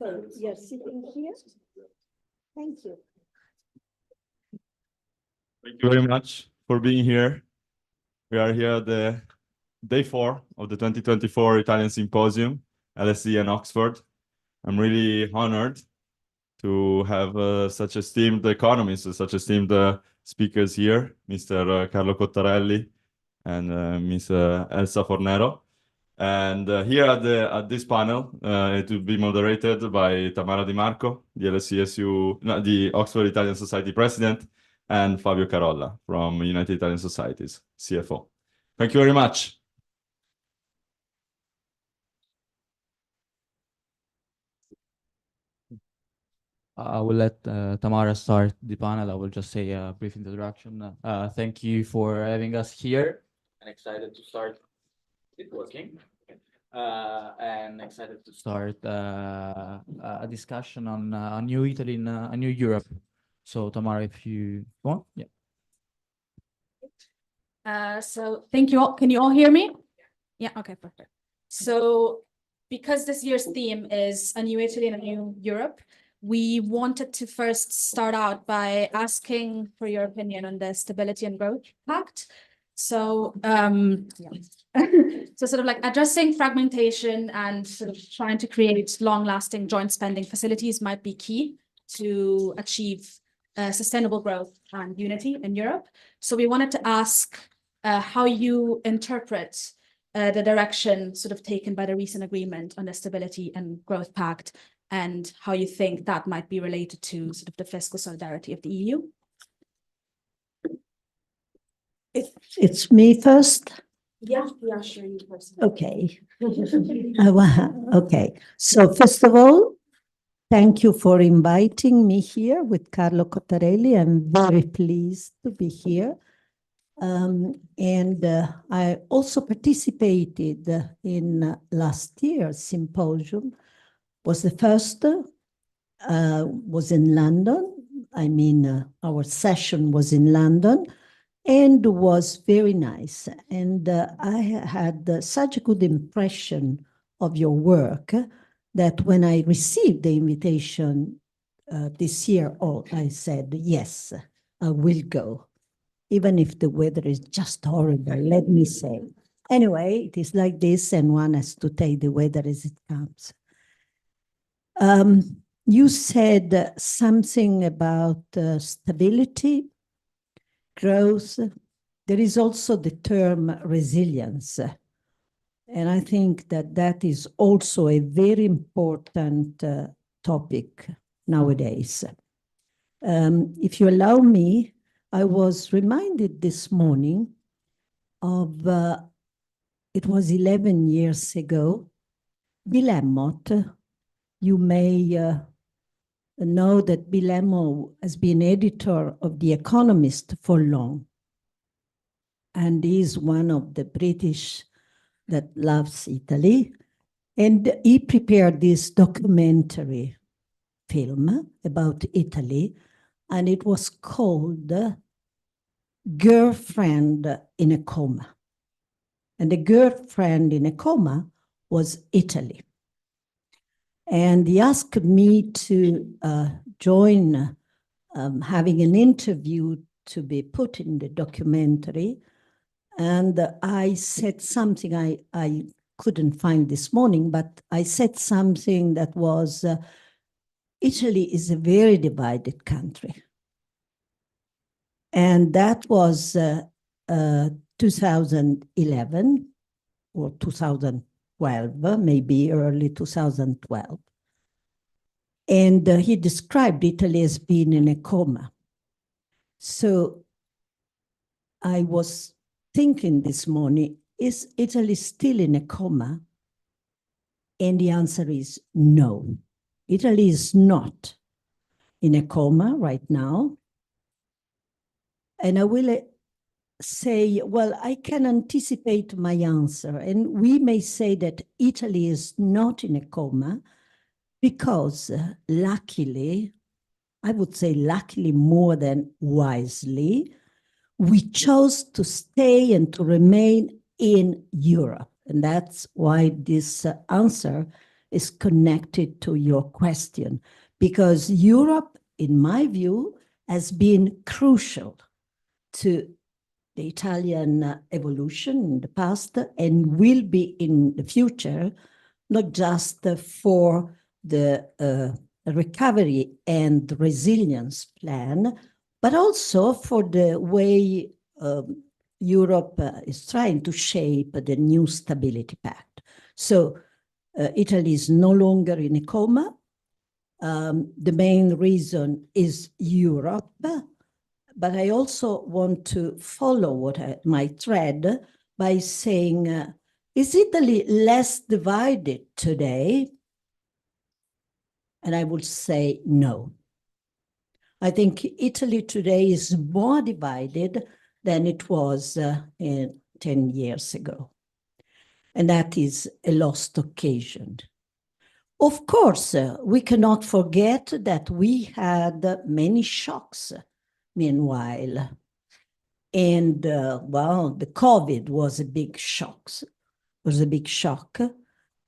So you're sitting here? Thank you. Thank you very much for being here. We are here at the day 4 of the 2024 Italian Symposium, LSE and Oxford. I'm really honored to have such esteemed economists, such esteemed speakers here, Mr. Carlo Cottarelli and Ms. Elsa Fornero. And here at this panel, it will be moderated by Tamara Di Marco, the the Oxford Italian Society President, and Fabio Carolla from United Italian Societies, CFO. Thank you very much. I will let Tamara start the panel. I will just say a brief introduction. Thank you for having us here. I'm excited to start it working. And excited to start a discussion on a new Italy and a new Europe. So Tamara, if you want, yeah. So thank you all. Can you all hear me? Yeah, okay, perfect. So because this year's theme is a new Italy and a new Europe, we wanted to first start out by asking for your opinion on the Stability and Growth Pact. So, so sort of like addressing fragmentation and sort of trying to create long-lasting joint spending facilities might be key to achieve sustainable growth and unity in Europe. So we wanted to ask how you interpret the direction sort of taken by the recent agreement on the Stability and Growth Pact, and how you think that might be related to sort of the fiscal solidarity of the EU. It's me first? Yeah, sure, you first. Okay. Okay. So first of all, thank you for inviting me here with Carlo Cottarelli. I'm very pleased to be here. And I also participated in last year's symposium. Was the first, was in London. I mean, our session was in London and was very nice. And I had such a good impression of your work that when I received the invitation this year, I said, yes, I will go, even if the weather is just horrible, let me say. Anyway, it is like this, and one has to take the weather as it comes. You said something about stability, growth. There is also the term resilience. And I think that that is also a very important topic nowadays. If you allow me, I was reminded this morning of, it was 11 years ago, Bill Emmott. You may know that Bill Emmott has been editor of The Economist for long. And is one of the British that loves Italy. And he prepared this documentary film about Italy, and it was called Girlfriend in a Coma. And the girlfriend in a coma was Italy. And he asked me to join having an interview to be put in the documentary. And I said something I couldn't find this morning, but I said something that was, Italy is a very divided country. And that was 2011 or 2012, maybe early 2012. And he described Italy as being in a coma. So I was thinking this morning, is Italy still in a coma? And the answer is no. Italy is not in a coma right now. And I will say, well, I can anticipate my answer. And we may say that Italy is not in a coma because luckily, I would say luckily more than wisely, we chose to stay and to remain in Europe. And that's why this answer is connected to your question, because Europe, in my view, has been crucial to the Italian evolution in the past and will be in the future, not just for the recovery and resilience plan, but also for the way Europe is trying to shape the new Stability Pact. So Italy is no longer in a coma. The main reason is Europe, but I also want to follow my thread by saying, is Italy less divided today? And I would say no. I think Italy today is more divided than it was 10 years ago. And that is a lost occasion. Of course, we cannot forget that we had many shocks meanwhile. And well, the COVID was a big shock.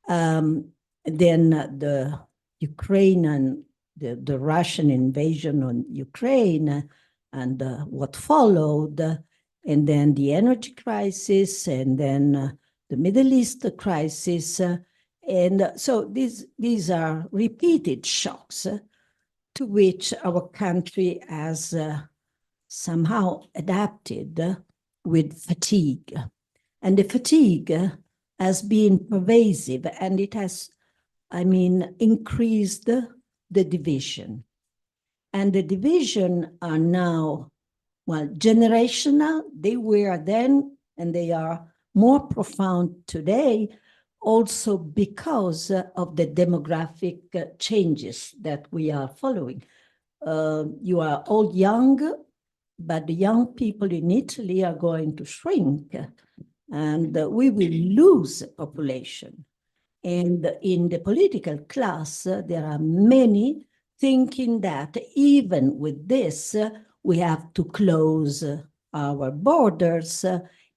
Then the Ukrainian, the Russian invasion on Ukraine and what followed, and then the energy crisis, and then the Middle East crisis. And so these are repeated shocks to which our country has somehow adapted with fatigue. And the fatigue has been pervasive, and it has, I mean, increased the division. And the division are now, well, generational. They were then, and they are more profound today, also because of the demographic changes that we are following. You are all young, but the young people in Italy are going to shrink, and we will lose population. And in the political class, there are many thinking that even with this, we have to close our borders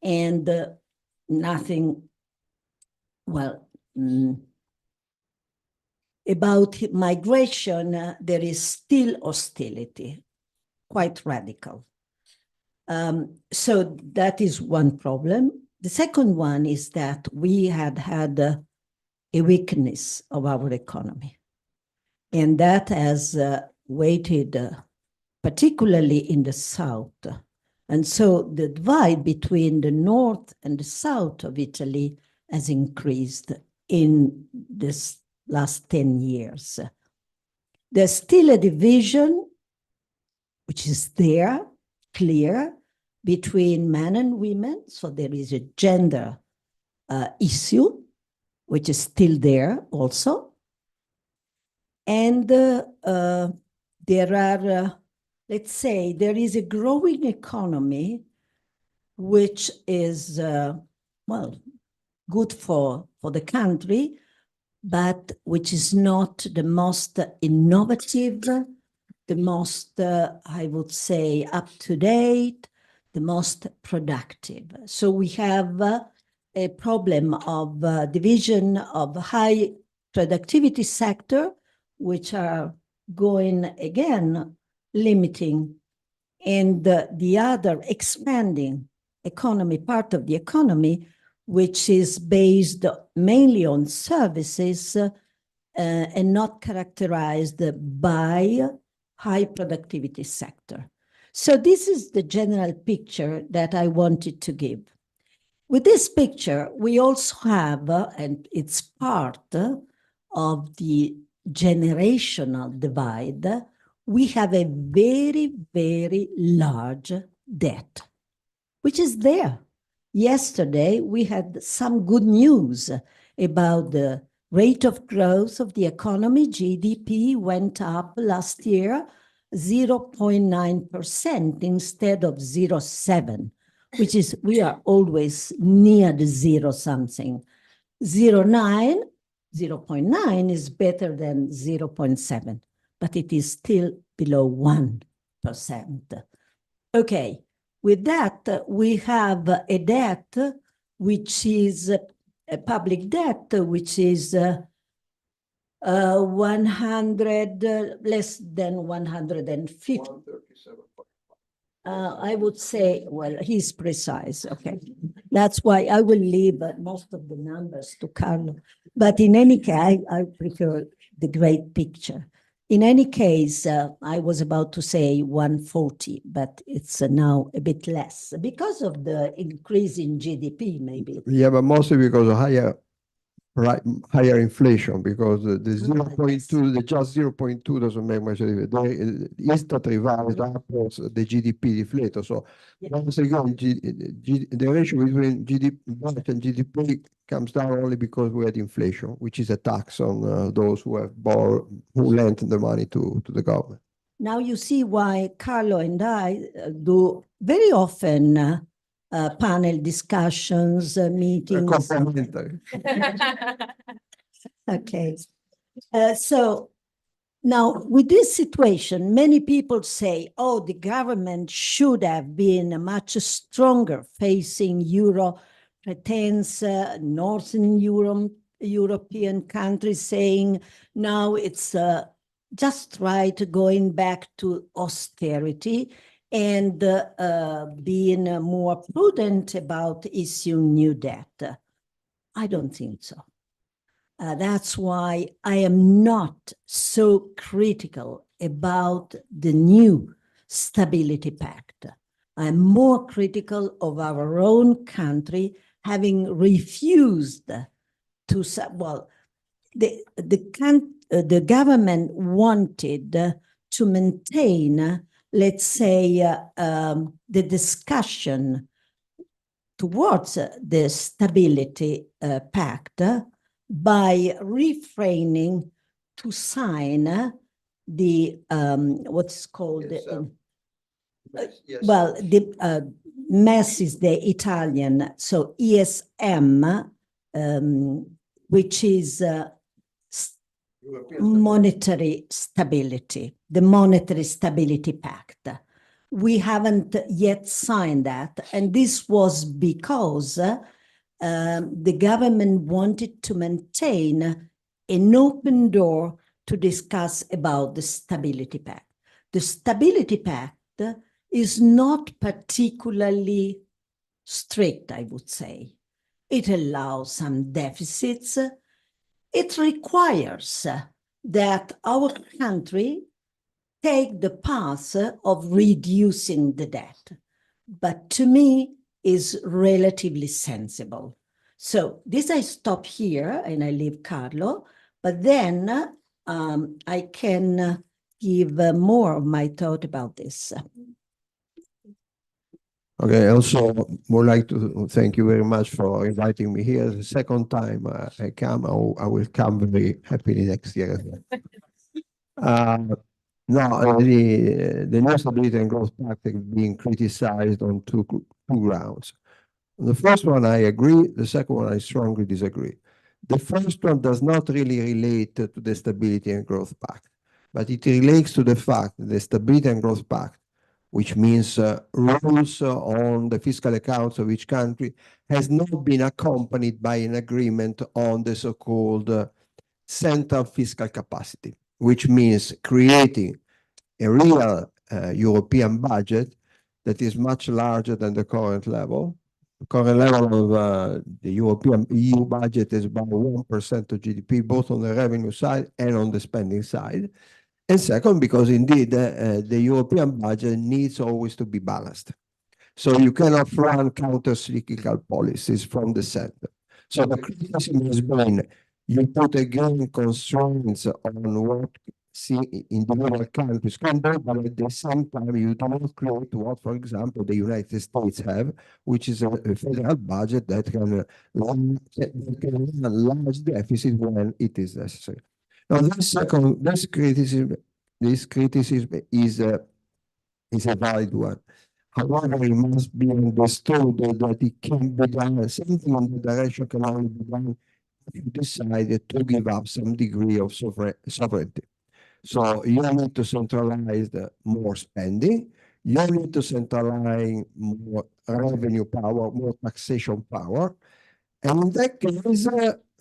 and nothing, well, about migration, there is still hostility, quite radical. So that is one problem. The second one is that we had a weakness of our economy. And that has weighted particularly in the South. And so the divide between the North and the South of Italy has increased in this last 10 years. There's still a division, which is there, clear, between men and women. So there is a gender issue, which is still there also. And there are, let's say, there is a growing economy, which is, well, good for the country, but which is not the most innovative, the most, I would say, up-to-date, the most productive. So we have a problem of division of high productivity sector, which are going again, limiting, and the other expanding economy, part of the economy, which is based mainly on services and not characterized by high productivity sector. So this is the general picture that I wanted to give. With this picture, we also have, and it's part of the generational divide, we have a very, very large debt, which is there. Yesterday, we had some good news about the rate of growth of the economy. GDP went up last year 0.9% instead of 0.7%, which is, we are always near the zero something. 0.9 is better than 0.7, but it is still below 1%. Okay, with that, we have a debt, which is a public debt, which is 100, less than 150. 137. I would say, well, he's precise, okay. That's why I will leave most of the numbers to Carlo. But in any case, I prefer the great picture. In any case, I was about to say 140, but it's now a bit less because of the increase in GDP, maybe. Yeah, but mostly because of higher inflation, because the 0.2, the just 0.2 doesn't make much difference. The Istat revised upwards the GDP deflator. So once again, the ratio between GDP and GDP comes down only because we had inflation, which is a tax on those who have borrowed, who lent the money to the government. Now you see why Carlo and I do very often panel discussions, meetings. Complementary. Okay. So now with this situation, many people say, oh, the government should have been much stronger facing Euro pretense, Northern European countries saying now it's just right going back to austerity and being more prudent about issuing new debt. I don't think so. That's why I am not so critical about the new Stability Pact. I'm more critical of our own country having refused to, well, the government wanted to maintain, let's say, the discussion towards the Stability Pact by refraining to sign the, what's called, well, the MES is the Italian, so ESM, which is monetary stability, the Monetary Stability Pact. We haven't yet signed that, and this was because the government wanted to maintain an open door to discuss about the Stability Pact. The Stability Pact is not particularly strict, I would say. It allows some deficits. It requires that our country take the path of reducing the debt, but to me is relatively sensible. So this I stop here and I leave Carlo, but then I can give more of my thought about this. Okay, I also would like to thank you very much for inviting me here. The second time I come, I will come very happily next year. No, the new Stability and Growth Pact is being criticized on two grounds. The first one I agree, the second one I strongly disagree. The first one does not really relate to the Stability and Growth Pact, but it relates to the fact that the Stability and Growth Pact, which means rules on the fiscal accounts of each country, has not been accompanied by an agreement on the so-called central fiscal capacity, which means creating a real European budget that is much larger than the current level. The current level of the European EU budget is about 1% of GDP, both on the revenue side and on the spending side. And second, because indeed the European budget needs always to be balanced. So you cannot run counter-cyclical policies from the center. So the criticism has been, you put again constraints on what individual countries can do, but at the same time you do not create what, for example, the United States have, which is a federal budget that can run a large deficit when it is necessary. Now, this criticism is a valid one. However, it must be understood that it can be done, something in the direction can only be done if you decide to give up some degree of sovereignty. So you need to centralize more spending, you need to centralize more revenue power, more taxation power, and in that case,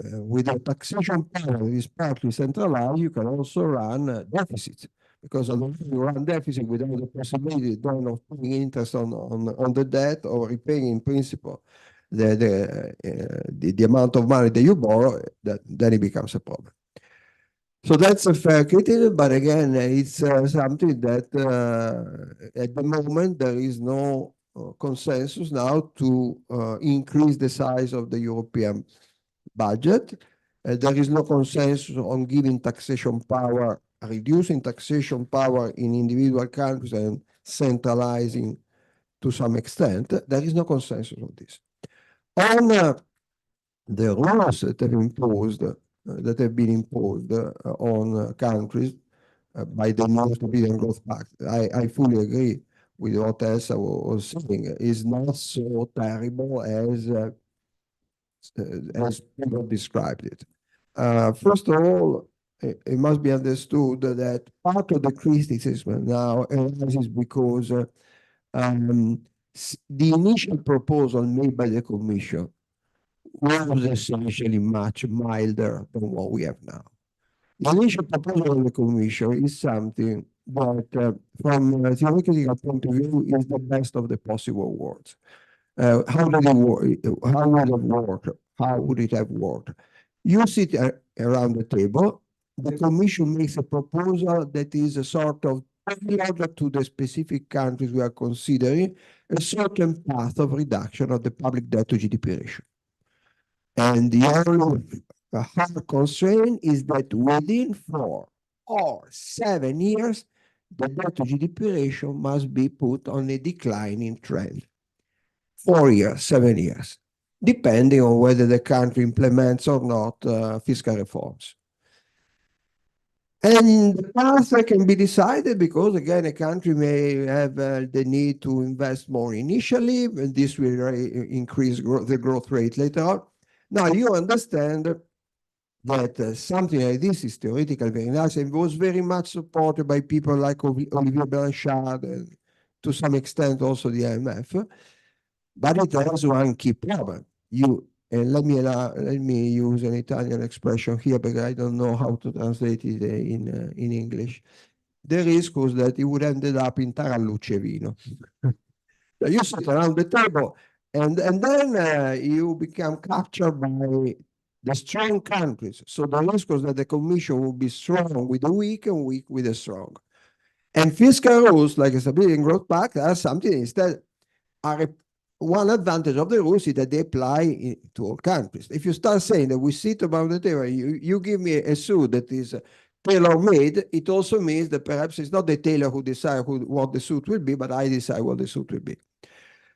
with a taxation power that is partly centralized, you can also run deficits. Because otherwise you run deficit without the possibility then of paying interest on the debt or repaying in principle the amount of money that you borrow, then it becomes a problem. So that's a fair critique, but again, it's something that at the moment there is no consensus now to increase the size of the European budget. There is no consensus on giving taxation power, reducing taxation power in individual countries and centralizing to some extent. There is no consensus on this. On the rules that have been imposed on countries by the new Stability and Growth Pact, I fully agree with what Elsa was saying. Is not so terrible as people described it. First of all, it must be understood that part of the criticism now arises because the initial proposal made by the Commission was essentially much milder than what we have now. The initial proposal of the Commission is something that, from a theoretical point of view, is the best of the possible worlds. How did it work? How would it work? How would it have worked? You sit around the table. The Commission makes a proposal that is a sort of tailored to the specific countries we are considering, a certain path of reduction of the public debt to GDP ratio. And the only hard constraint is that within 4 or 7 years, the debt to GDP ratio must be put on a declining trend. 4 years, 7 years, depending on whether the country implements or not fiscal reforms. And the path can be decided because, again, a country may have the need to invest more initially, and this will increase the growth rate later on. Now, you understand that something like this is theoretically very nice and was very much supported by people like Olivier Blanchard and to some extent also the IMF. But it has one key problem. Let me use an Italian expression here because I don't know how to translate it in English. The risk was that it would ended up in tarallucce vino. You sit around the table and then you become captured by the strong countries. So the risk was that the Commission would be strong with the weak and weak with the strong. And fiscal rules like a Stability and Growth Pact are something instead are one advantage of the rules is that they apply to all countries. If you start saying that we sit around the table, you give me a suit that is tailor-made, it also means that perhaps it's not the tailor who decides what the suit will be, but I decide what the suit will be.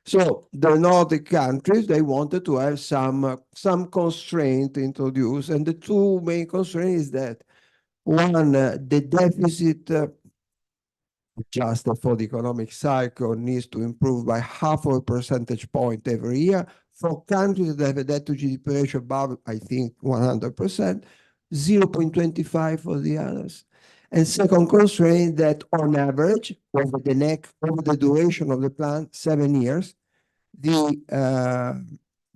So the Nordic countries, they wanted to have some constraint introduced, and the two main constraints is that one, the deficit adjusted for the economic cycle needs to improve by 0.5 percentage point every year. For countries that have a debt to GDP ratio above, I think, 100%, 0.25 for the others. And second constraint that on average, over the duration of the plan, 7 years, the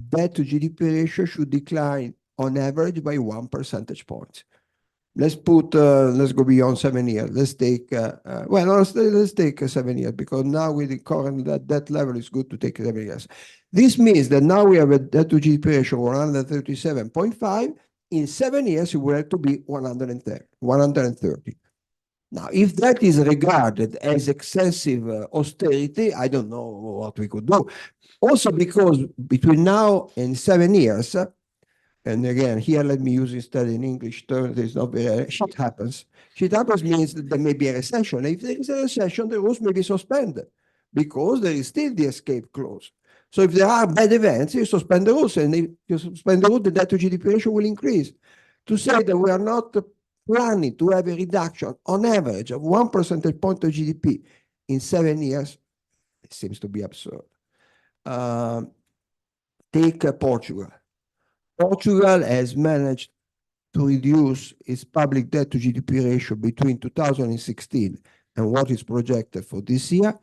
debt to GDP ratio should decline on average by 1 percentage point. Let's go beyond 7 years. Let's take, let's take 7 years because now with the current debt level, it's good to take 7 years. This means that now we have a debt to GDP ratio of 137.5. In 7 years, it will have to be 130. Now, if that is regarded as excessive austerity, I don't know what we could do. Also because between now and 7 years, and again, here let me use instead in English terms, it's not very, shit happens. Shit happens means that there may be a recession. If there is a recession, the rules may be suspended because there is still the escape clause. So if there are bad events, you suspend the rules, and if you suspend the rules, the debt to GDP ratio will increase. To say that we are not planning to have a reduction on average of 1 percentage point of GDP in 7 years, it seems to be absurd. Take Portugal. Portugal has managed to reduce its public debt to GDP ratio between 2016 and what is projected for this year,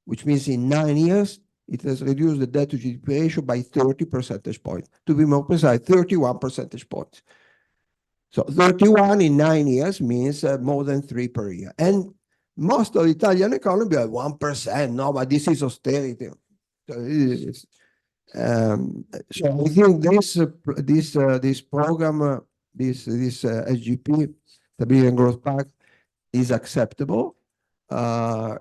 which means in 9 years, it has reduced the debt to GDP ratio by 30 percentage points. To be more precise, 31 percentage points. So 31 in 9 years means more than 3 per year. And most of the Italian economy are 1%. No, but this is austerity. So I think this program, this SGP, Stability and Growth Pact, is acceptable. There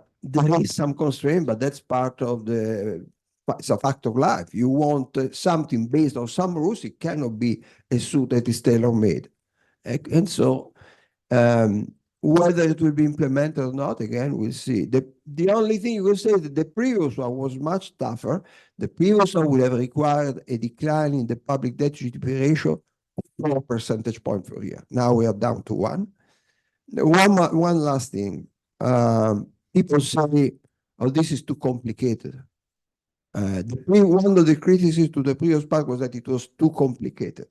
is some constraint, but that's part of it's a fact of life. You want something based on some rules, it cannot be a suit that is tailor-made. And so whether it will be implemented or not, again, we'll see. The only thing you will say is that the previous one was much tougher. The previous one would have required a decline in the public debt to GDP ratio of 4 percentage points per year. Now we are down to 1. One last thing. People say, oh, this is too complicated. One of the criticisms to the previous part was that it was too complicated.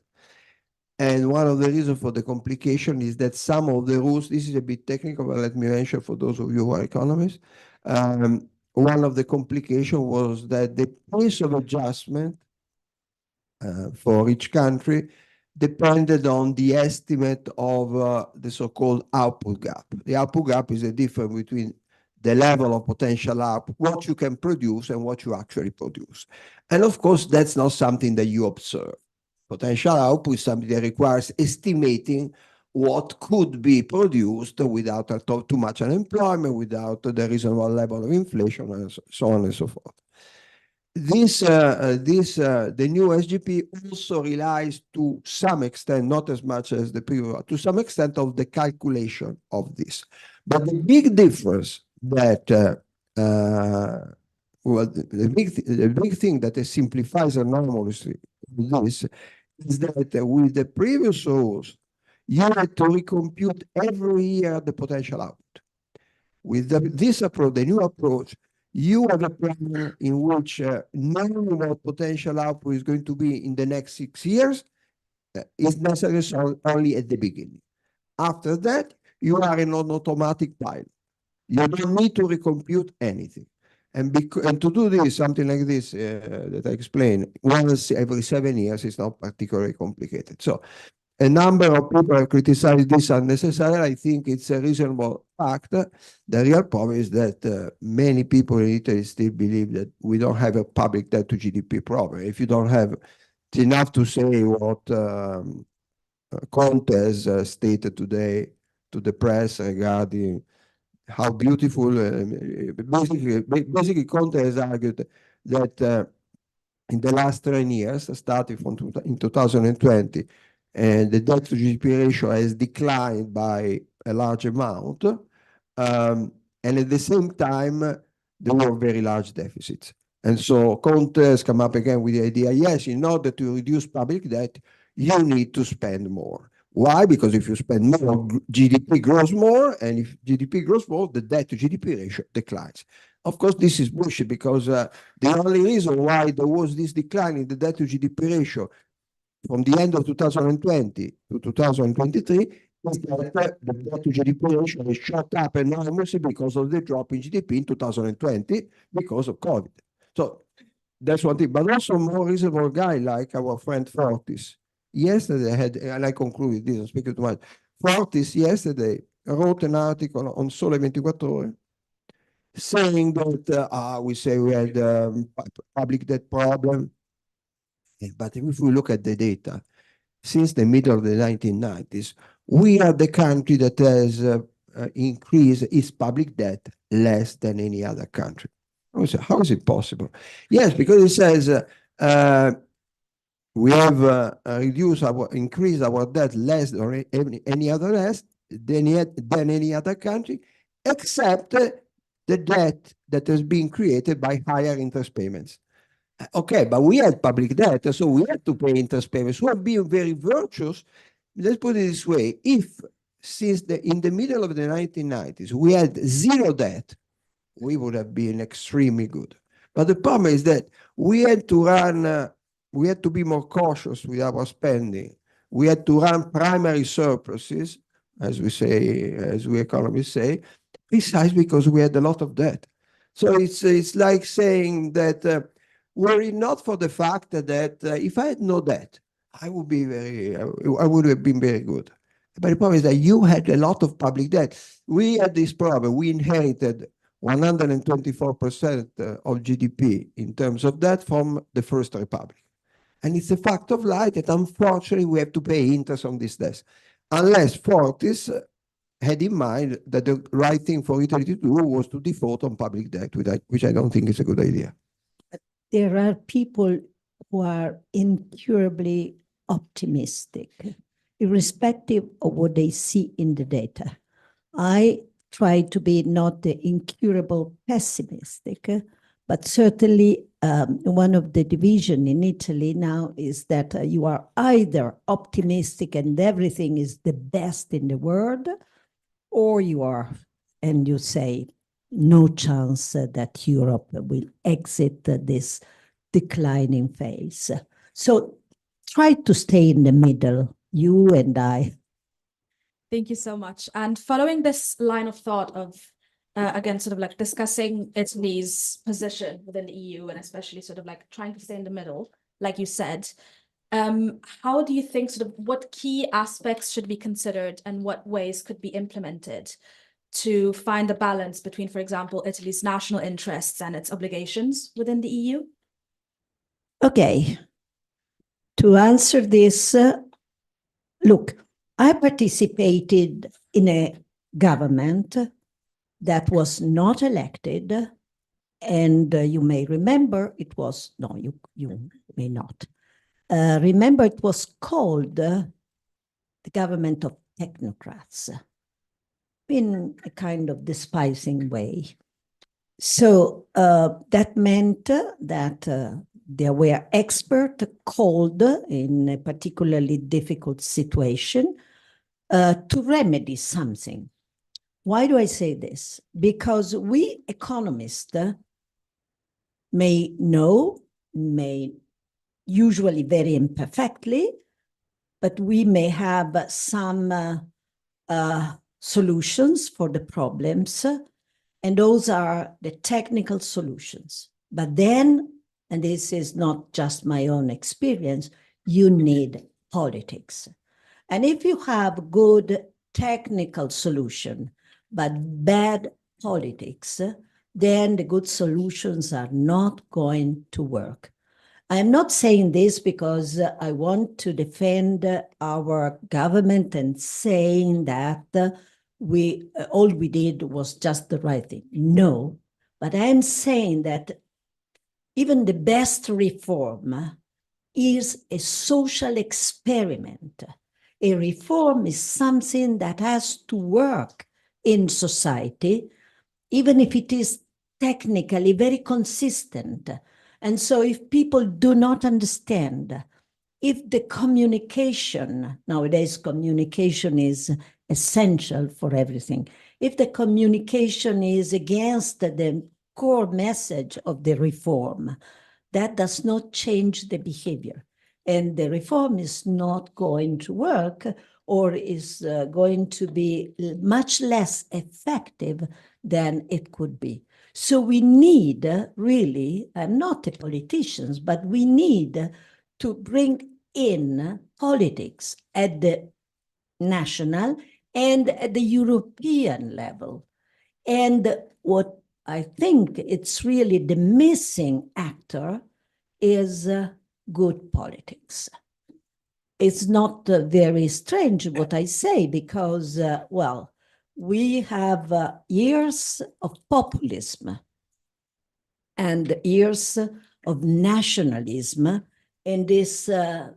And one of the reasons for the complication is that some of the rules, this is a bit technical, but let me mention for those of you who are economists, one of the complications was that the pace of adjustment for each country depended on the estimate of the so-called output gap. The output gap is the difference between the level of potential output, what you can produce and what you actually produce. And of course, that's not something that you observe. Potential output is something that requires estimating what could be produced without too much unemployment, without the reasonable level of inflation, and so on and so forth. The new SGP also relies to some extent, not as much as the previous, to some extent of the calculation of this. But the big difference that, the big thing that simplifies enormously this is that with the previous rules, you had to recompute every year the potential output. With this approach, the new approach, you have a plan in which knowing what potential output is going to be in the next 6 years is necessary only at the beginning. After that, you are in an automatic pilot. You don't need to recompute anything. And to do this, something like this that I explained, once every 7 years is not particularly complicated. So a number of people have criticized this unnecessarily. I think it's a reasonable fact. The real problem is that many people in Italy still believe that we don't have a public debt to GDP problem. If you don't have, it's enough to say what Conte has stated today to the press regarding how beautiful, basically Conte has argued that in the last 10 years, starting from in 2020, and the debt to GDP ratio has declined by a large amount. And at the same time, there were very large deficits. And so Conte has come up again with the idea, yes, in order to reduce public debt, you need to spend more. Why? Because if you spend more, GDP grows more, and if GDP grows more, the debt to GDP ratio declines. Of course, this is bullshit because the only reason why there was this decline in the debt to GDP ratio from the end of 2020 to 2023 is that the debt to GDP ratio has shot up enormously because of the drop in GDP in 2020 because of COVID. So that's one thing. But also more reasonable guy like our friend Fortis. Yesterday had, and I concluded this, I'm speaking too much. Fortis yesterday wrote an article on Sole 24 Ore saying that we say we had public debt problem. But if we look at the data, since the middle of the 1990s, we are the country that has increased its public debt less than any other country. How is it possible? Yes, because it says we have increased our debt less than any other country, except the debt that has been created by higher interest payments. Okay, but we had public debt, so we had to pay interest payments. We have been very virtuous. Let's put it this way: if in the middle of the 1990s we had zero debt, we would have been extremely good. But the problem is that we had to be more cautious with our spending. We had to run primary surpluses, as we economists say, precisely because we had a lot of debt. So it's like saying that were it not for the fact that if I had no debt, I would be I would have been very good. But the problem is that you had a lot of public debt. We had this problem. We inherited 124% of GDP in terms of debt from the First Republic. And it's a fact of life that unfortunately we have to pay interest on this debt. Unless Fortis had in mind that the right thing for Italy to do was to default on public debt, which I don't think is a good idea. There are people who are incurably optimistic, irrespective of what they see in the data. I try to be not the incurable pessimistic, but certainly one of the division in Italy now is that you are either optimistic and everything is the best in the world, or you are, and you say, no chance that Europe will exit this declining phase. So try to stay in the middle, you and I. Thank you so much. And following this line of thought of, again, sort of like discussing Italy's position within the EU and especially sort of like trying to stay in the middle, like you said, how do you think sort of what key aspects should be considered and what ways could be implemented to find a balance between, for example, Italy's national interests and its obligations within the EU? Okay. To answer this, look, I participated in a government that was not elected, and you may remember it was, no, you may not. Remember, it was called the government of technocrats in a kind of despising way. So that meant that there were experts called in a particularly difficult situation to remedy something. Why do I say this? Because we economists may know, may usually very imperfectly, but we may have some solutions for the problems, and those are the technical solutions. But then, and this is not just my own experience, you need politics. And if you have good technical solution, but bad politics, then the good solutions are not going to work. I'm not saying this because I want to defend our government and saying that all we did was just the right thing. No, but I'm saying that even the best reform is a social experiment. A reform is something that has to work in society, even if it is technically very consistent. And so if people do not understand, if the communication, nowadays communication is essential for everything, if the communication is against the core message of the reform, that does not change the behavior. And the reform is not going to work, or is going to be much less effective than it could be. So we need really, I'm not a politician, but we need to bring in politics at the national and at the European level. And what I think it's really the missing actor is good politics. It's not very strange what I say because, well, we have years of populism and years of nationalism in this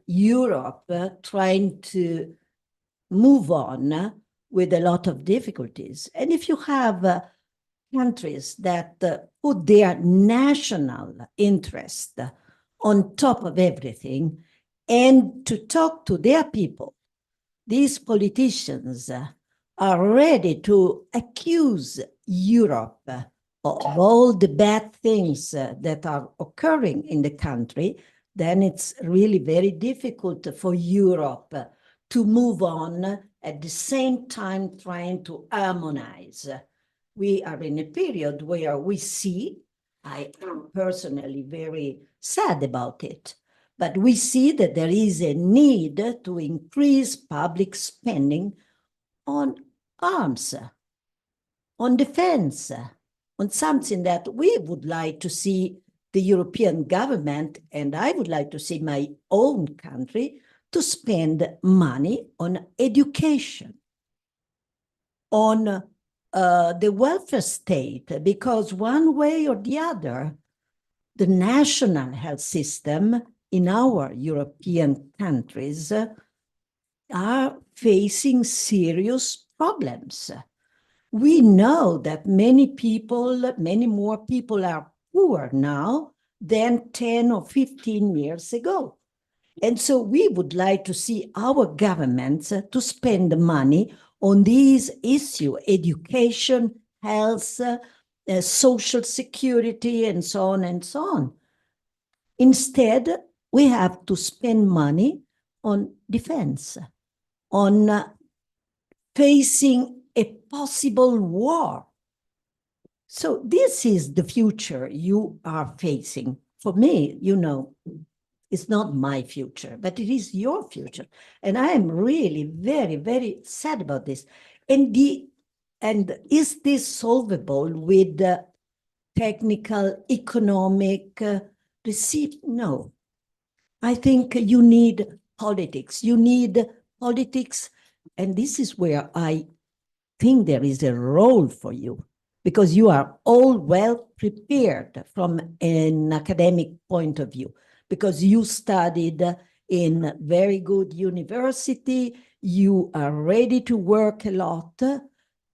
Europe trying to move on with a lot of difficulties. And if you have countries that put their national interest on top of everything and to talk to their people, these politicians are ready to accuse Europe of all the bad things that are occurring in the country, then it's really very difficult for Europe to move on at the same time trying to harmonize we are in a period where we see, I am personally very sad about it, but we see that there is a need to increase public spending on arms, on defense, on something that we would like to see the European government, and I would like to see my own country, to spend money on education, on the welfare state, because one way or the other, the national health system in our European countries are facing serious problems. We know that many more people are poor now than 10 or 15 years ago. And so we would like to see our governments to spend money on these issues, education, health, social security, and so on and so on. Instead, we have to spend money on defense, on facing a possible war. So this is the future you are facing. For me, you know, it's not my future, but it is your future. And I am really very, very sad about this. And is this solvable with technical, economic receipt? No. I think you need politics. You need politics. And this is where I think there is a role for you, because you are all well prepared from an academic point of view, because you studied in very good university, you are ready to work a lot,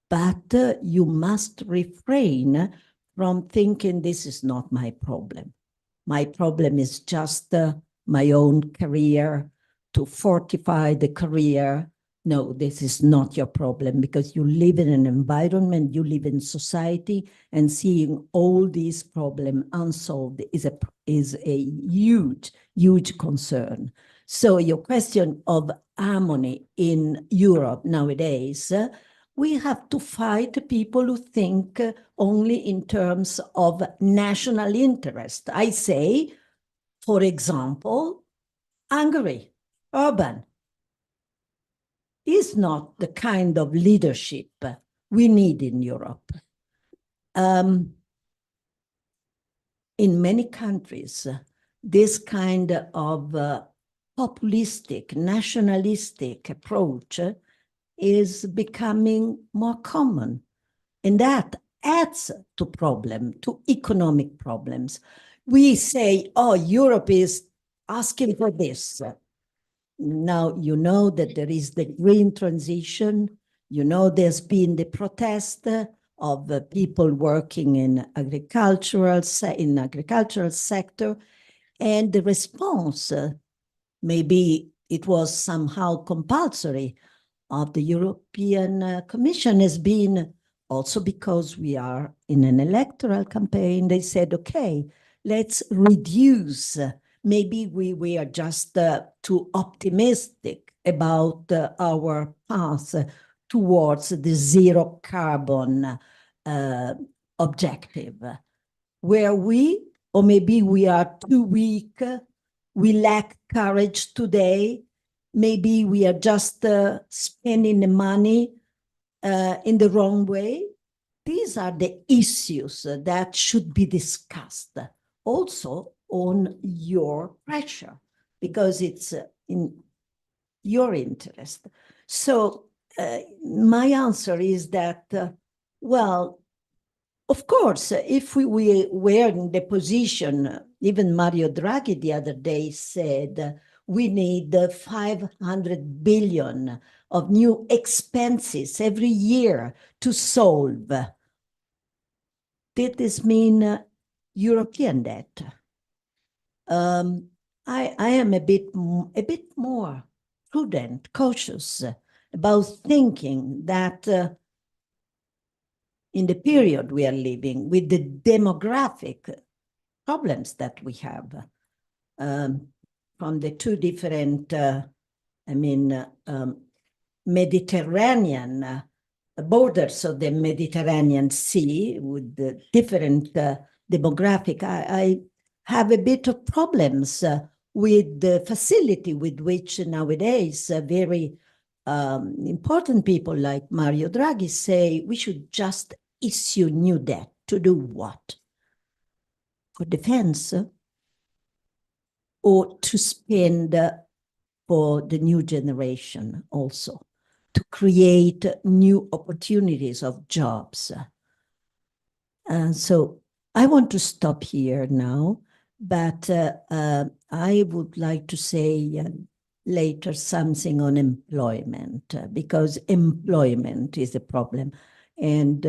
but you must refrain from thinking this is not my problem. My problem is just my own career, to fortify the career. No, this is not your problem, because you live in an environment, you live in society, and seeing all these problems unsolved is a huge, huge concern. So your question of harmony in Europe nowadays, we have to fight people who think only in terms of national interest. I say, for example, Hungary, Orban, is not the kind of leadership we need in Europe. In many countries, this kind of populistic, nationalistic approach is becoming more common. And that adds to economic problems. We say, oh, Europe is asking for this. Now, you know that there is the green transition. You know, there's been the protest of people working in agricultural sector. And the response, maybe it was somehow compulsory, of the European Commission has been, also because we are in an electoral campaign, they said, okay, let's reduce. Maybe we are just too optimistic about our path towards the zero carbon objective, where or maybe we are too weak, we lack courage today, maybe we are just spending the money in the wrong way. These are the issues that should be discussed also on your pressure, because it's in your interest. So my answer is that, well, of course, if we were in the position, even Mario Draghi the other day said, we need 500 billion of new expenses every year to solve. Did this mean European debt? I am a bit more prudent, cautious about thinking that in the period we are living, with the demographic problems that we have, from the two different, Mediterranean borders of the Mediterranean Sea with the different demographic, I have a bit of problems with the facility with which nowadays very important people like Mario Draghi say we should just issue new debt. To do what? For defense? Or to spend for the new generation also, to create new opportunities of jobs. And so I want to stop here now, but I would like to say later something on employment, because employment is a problem. And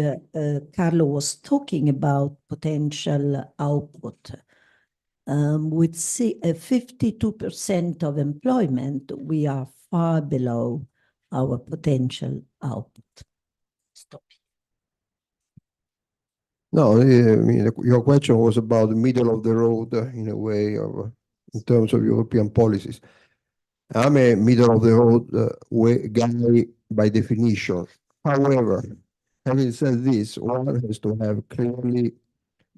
Carlo was talking about potential output. With 52% of employment, we are far below our potential output. Stop. No, I mean, your question was about the middle of the road in a way of, in terms of European policies. I'm a middle of the road guy by definition. However, having said this, one has to have clearly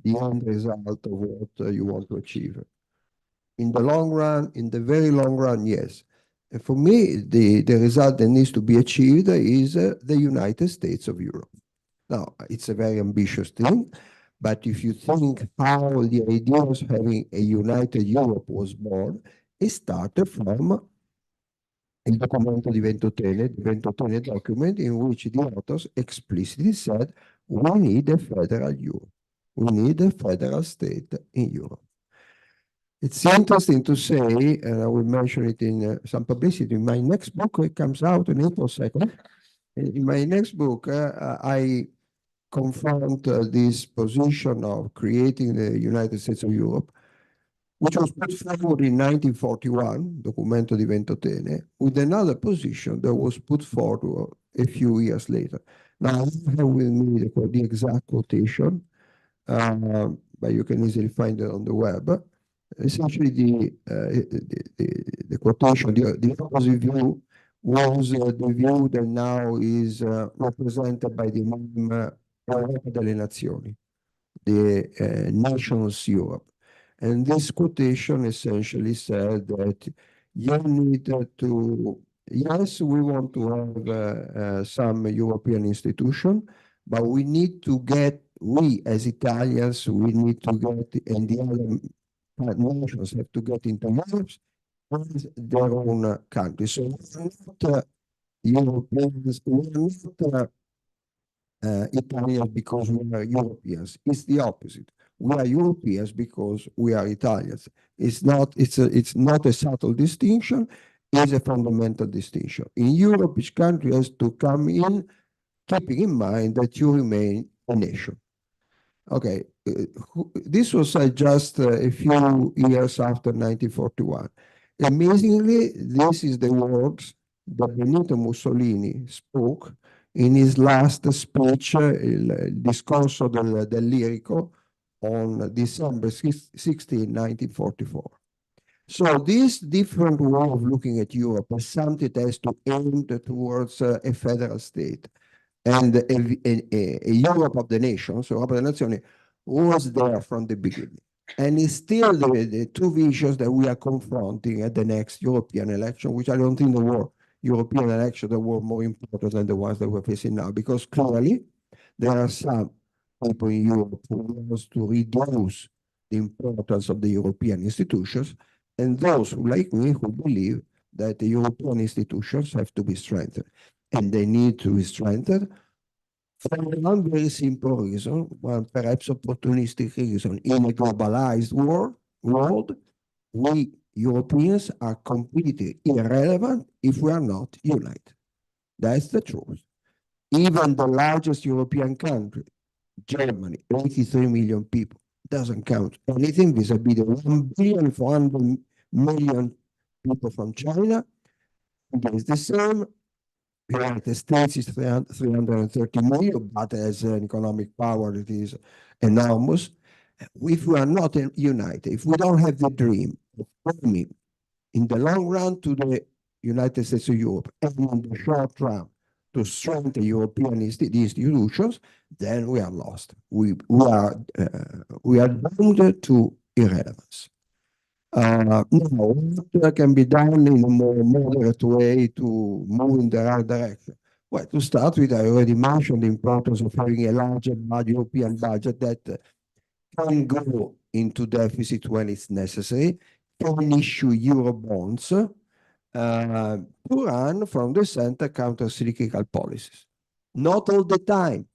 the end result of what you want to achieve. In the long run, in the very long run, yes. And for me, the result that needs to be achieved is the United States of Europe. Now, it's a very ambitious thing, but if you think how the idea of having a united Europe was born, it started from il documento di Ventotene, the Ventotene document, in which the authors explicitly said, we need a federal Europe. We need a federal state in Europe. It's interesting to say, and I will mention it in some publicity, in my next book, it comes out on April 2nd. In my next book, I confront this position of creating the United States of Europe, which was put forward in 1941, Documento di Ventotene, with another position that was put forward a few years later. Now, I have with me the exact quotation, but you can easily find it on the web. Essentially, the quotation, the opposite view was the view that now is represented by the name Europa delle Nazioni, the Nations Europe. And this quotation essentially said that you need to, yes, we want to have some European institution, but we need to get, we as Italians, we need to get, and the other nations have to get into Europe as their own country. So we're not Europeans, we're not Italians because we are Europeans. It's the opposite. We are Europeans because we are Italians. It's not a subtle distinction, it's a fundamental distinction. In Europe, each country has to come in, keeping in mind that you remain a nation. Okay, this was just a few years after 1941. Amazingly, this is the words that Benito Mussolini spoke in his last speech, il discorso del Lirico, on December 16, 1944. So this different way of looking at Europe is something that has to aim towards a federal state. And a Europe of the nations, Europa delle Nazioni, was there from the beginning. And it's still the two visions that we are confronting at the next European election, which I don't think there were European elections that were more important than the ones that we're facing now, because clearly there are some people in Europe who want to reduce the importance of the European institutions, and those who, like me, who believe that the European institutions have to be strengthened. And they need to be strengthened for one very simple reason, one perhaps opportunistic reason. In a globalized world, we Europeans are completely irrelevant if we are not united. That's the truth. Even the largest European country, Germany, 83 million people, doesn't count anything vis-a-vis the 1,400,000,000 people from China. It is the same. The United States is 330 million, but as an economic power, it is enormous. If we are not united, if we don't have the dream of coming in the long run to the United States of Europe, and in the short run to strengthen European the institutions, then we are lost. We are doomed to irrelevance. Now, what can be done in a more moderate way to move in the right direction? Well, to start with, I already mentioned the importance of having a larger European budget that can go into deficit when it's necessary, can issue Euro bonds to run from the center counter-cyclical policies. Not all the time.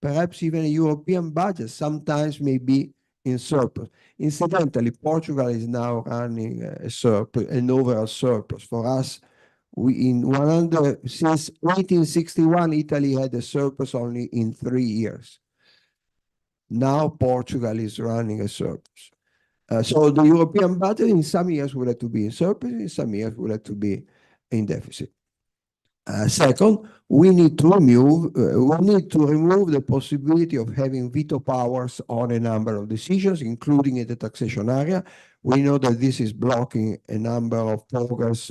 Perhaps even a European budget sometimes may be in surplus. Incidentally, Portugal is now running a surplus, an overall surplus. For us, since 1861, Italy had a surplus only in 3 years. Now Portugal is running a surplus. So the European budget in some years will have to be in surplus, in some years will have to be in deficit. Second, we need to remove the possibility of having veto powers on a number of decisions, including in the taxation area. We know that this is blocking a number of progress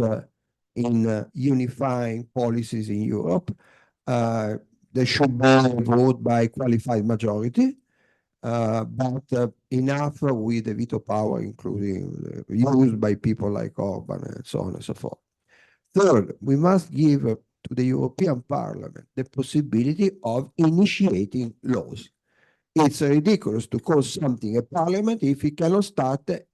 in unifying policies in Europe. There should be a vote by qualified majority, but enough with the veto power, including used by people like Orban and so on and so forth. Third, we must give to the European Parliament the possibility of initiating laws. It's ridiculous to call something a parliament if it cannot start a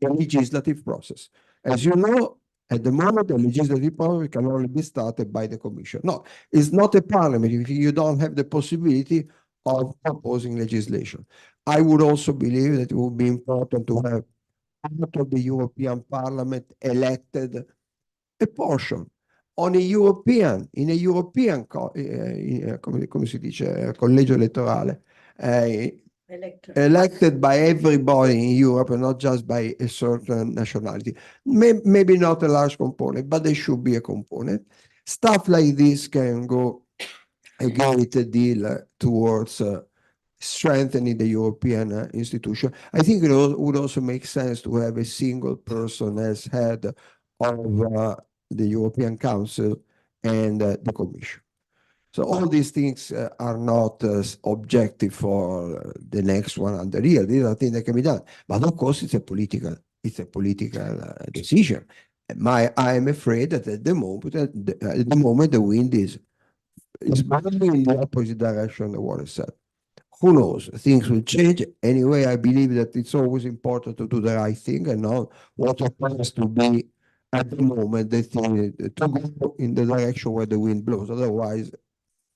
legislative process. As you know, at the moment, the legislative process can only be started by the Commission. No, it's not a parliament if you don't have the possibility of proposing legislation. I would also believe that it would be important to have part of the European Parliament elected a portion in a European come si dice, collegio elettorale, elected by everybody in Europe and not just by a certain nationality. Maybe not a large component, but there should be a component. Stuff like this can go a great deal towards strengthening the European institution. I think it would also make sense to have a single person as head of the European Council and the Commission. So all these things are not objective for the next 100 years. These are things that can be done. But of course, it's a political decision. I am afraid that at the moment the wind is blowing in the opposite direction of what I said. Who knows? Things will change. Anyway, I believe that it's always important to do the right thing and not what happens to be at the moment the thing to go in the direction where the wind blows. Otherwise,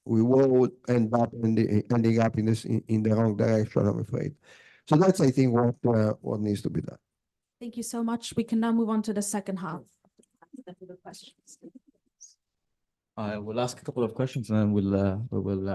we will end up ending up in the wrong direction, I'm afraid. So that's, I think, what needs to be done. Thank you so much. We can now move on to the second half. The questions. I will ask a couple of questions and then we will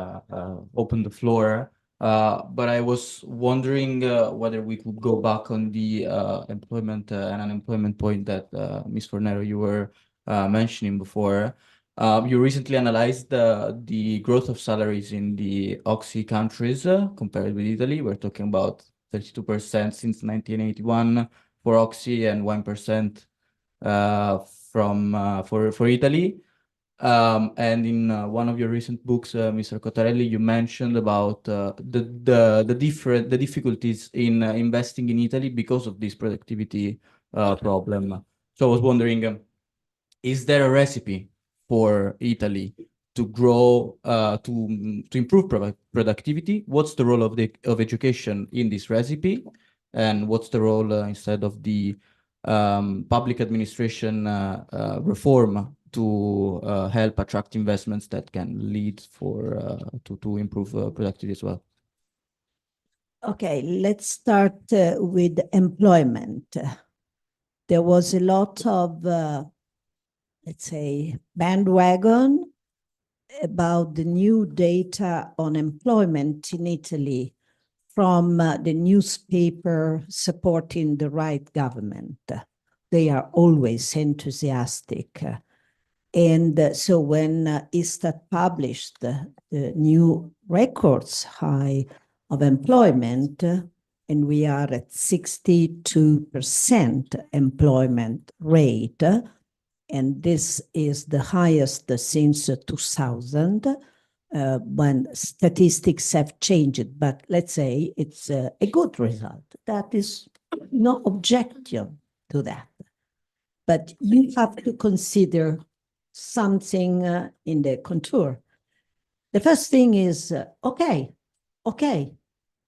open the floor. But I was wondering whether we could go back on the employment and unemployment point that Ms. Fornero, you were mentioning before. You recently analyzed the growth of salaries in the OXI countries compared with Italy. We're talking about 32% since 1981 for OXI and 1% for Italy. And in one of your recent books, Mr. Cottarelli, you mentioned about the difficulties in investing in Italy because of this productivity problem. So I was wondering, is there a recipe for Italy to grow, to improve productivity? What's the role of education in this recipe? And what's the role instead of the public administration reform to help attract investments that can lead to improve productivity as well? Okay, let's start with employment. There was a lot of, let's say, bandwagon about the new data on employment in Italy from the newspaper supporting the right government. They are always enthusiastic. And so when Istat published the new records high of employment, and we are at 62% employment rate, and this is the highest since 2000, when statistics have changed, but let's say it's a good result. That is no objection to that. But you have to consider something in the contour. The first thing is, okay,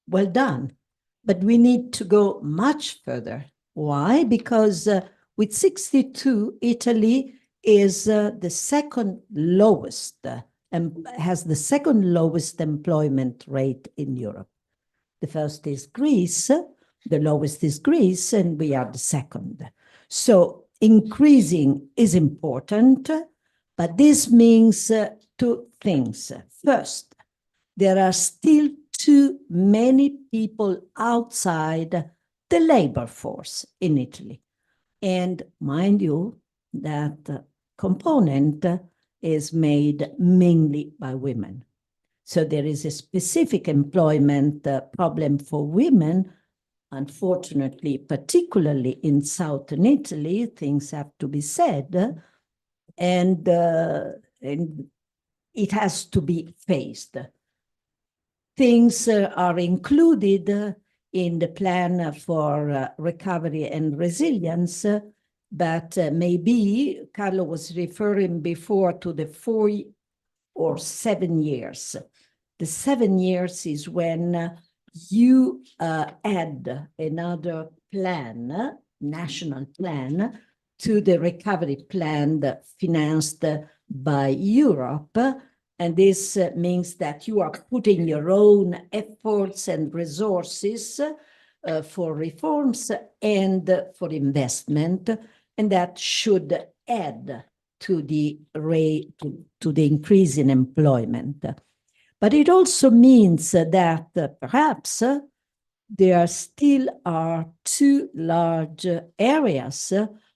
well done, but we need to go much further. Why? Because with 62, Italy is the second lowest and has the second lowest employment rate in Europe. The first is Greece, the lowest is Greece, and we are the second. So increasing is important, but this means two things. First, there are still too many people outside the labor force in Italy. And mind you, that component is made mainly by women. So there is a specific employment problem for women. Unfortunately, particularly in southern Italy, things have to be said, and it has to be faced. Things are included in the plan for recovery and resilience, but maybe Carlo was referring before to the 4 or 7 years. The 7 years is when you add another plan, national plan, to the recovery plan financed by Europe. And this means that you are putting your own efforts and resources for reforms and for investment, and that should add to the rate, to the increase in employment. But it also means that perhaps there still are too large areas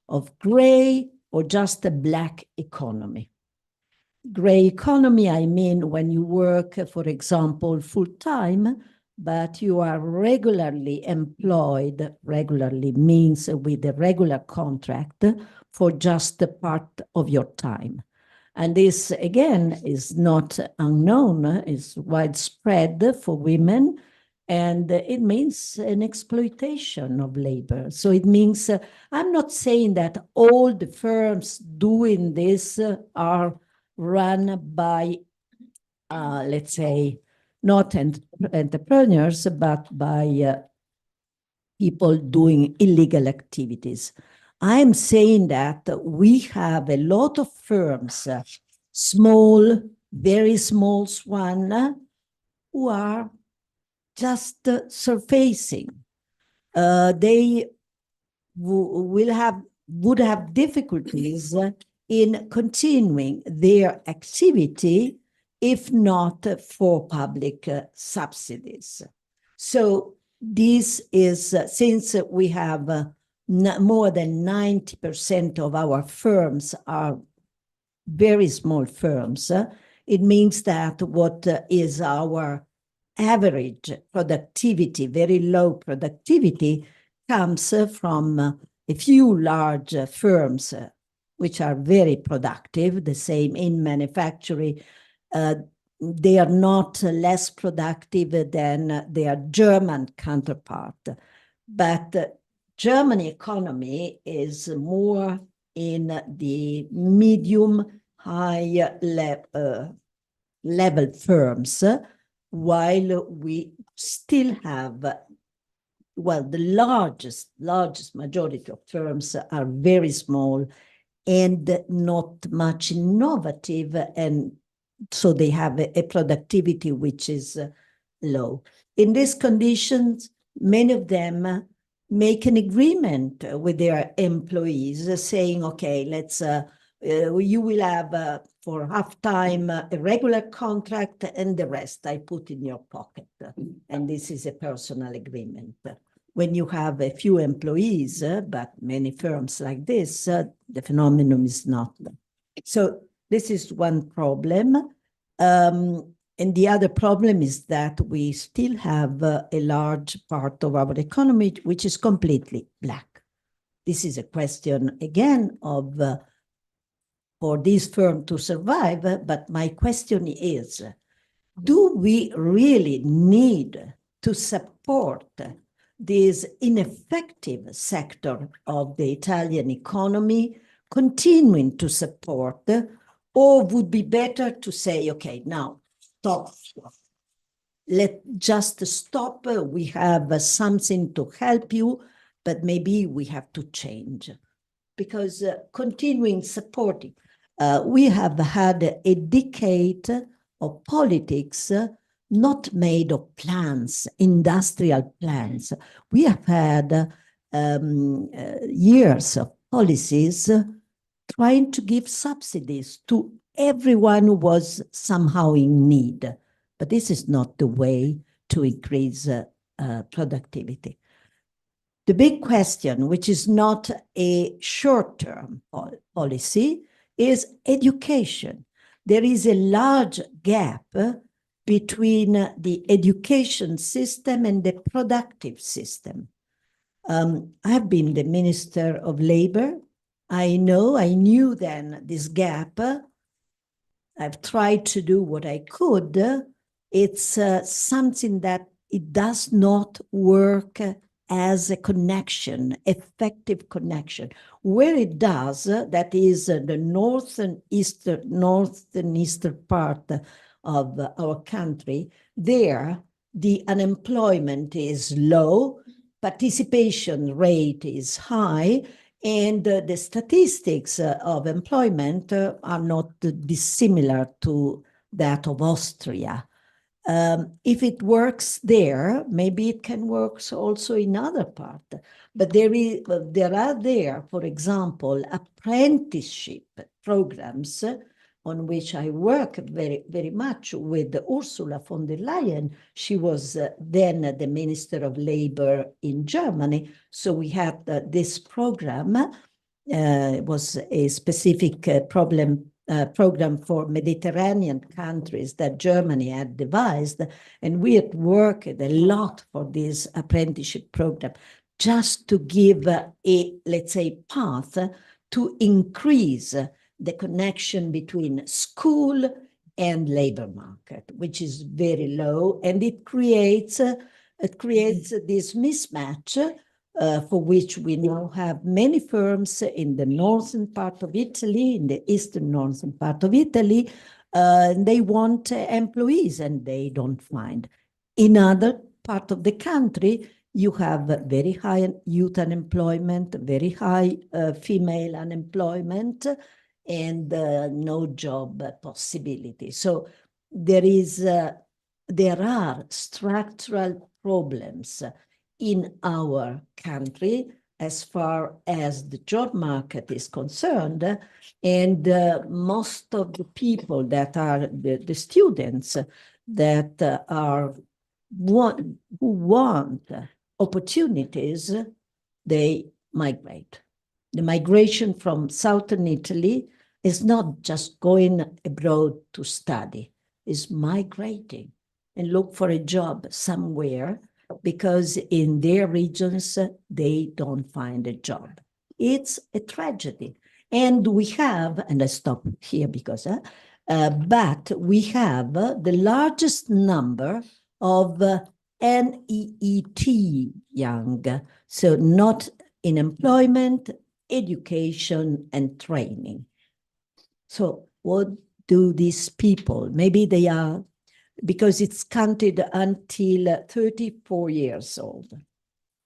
of gray or just a black economy. Gray economy, I mean when you work, for example, full-time, but you are regularly employed, regularly means with a regular contract for just a part of your time. And this, again, is not unknown, is widespread for women, and it means an exploitation of labor. So it means, I'm not saying that all the firms doing this are run by, let's say, not entrepreneurs, but by people doing illegal activities. I'm saying that we have a lot of firms, small, very small one, who are just surfacing. They would have difficulties in continuing their activity if not for public subsidies. So this is, since we have more than 90% of our firms are very small firms, it means that what is our average productivity, very low productivity, comes from a few large firms which are very productive, the same in manufacturing. They are not less productive than their German counterpart. But German economy is more in the medium high level firms, while we still have, well, the largest majority of firms are very small and not much innovative, and so they have a productivity which is low. In these conditions, many of them make an agreement with their employees saying, okay, let's, you will have for half time a regular contract and the rest I put in your pocket. And this is a personal agreement. When you have a few employees, but many firms like this, the phenomenon is not. So this is one problem. And the other problem is that we still have a large part of our economy which is completely black. This is a question, again, of for this firm to survive. But my question is, do we really need to support this ineffective sector of the Italian economy, continuing to support, or would be better to say, okay, now stop. Let just stop. We have something to help you, but maybe we have to change. Because continuing supporting, we have had a decade of politics not made of plans, industrial plans. We have had years of policies trying to give subsidies to everyone who was somehow in need. But this is not the way to increase productivity. The big question, which is not a short-term policy, is education. There is a large gap between the education system and the productive system. I've been the Minister of Labor. I knew then this gap. I've tried to do what I could. It's something that it does not work as a connection, effective connection. Where it does, that is the northern eastern part of our country, there the unemployment is low, participation rate is high, and the statistics of employment are not dissimilar to that of Austria. If it works there, maybe it can work also in other parts. But there are, for example, apprenticeship programs on which I work very, very much with Ursula von der Leyen. She was then the Minister of Labor in Germany. So we had this program. It was a specific program for Mediterranean countries that Germany had devised. And we had worked a lot for this apprenticeship program, just to give let's say, path to increase the connection between school and labor market, which is very low. And it creates this mismatch for which we now have many firms in the northern part of Italy, in the eastern northern part of Italy. They want employees and they don't find. In other part of the country, you have very high youth unemployment, very high female unemployment, and no job possibility. So there are structural problems in our country as far as the job market is concerned, and most of the people that are the students that who want opportunities, they migrate. The migration from southern Italy is not just going abroad to study, it's migrating and look for a job somewhere, because in their regions, they don't find a job. It's a tragedy. And we have, and I stop here because, but we have the largest number of NEET young, so not in employment, education, and training. So what do these people, maybe they are, because it's counted until 34 years old.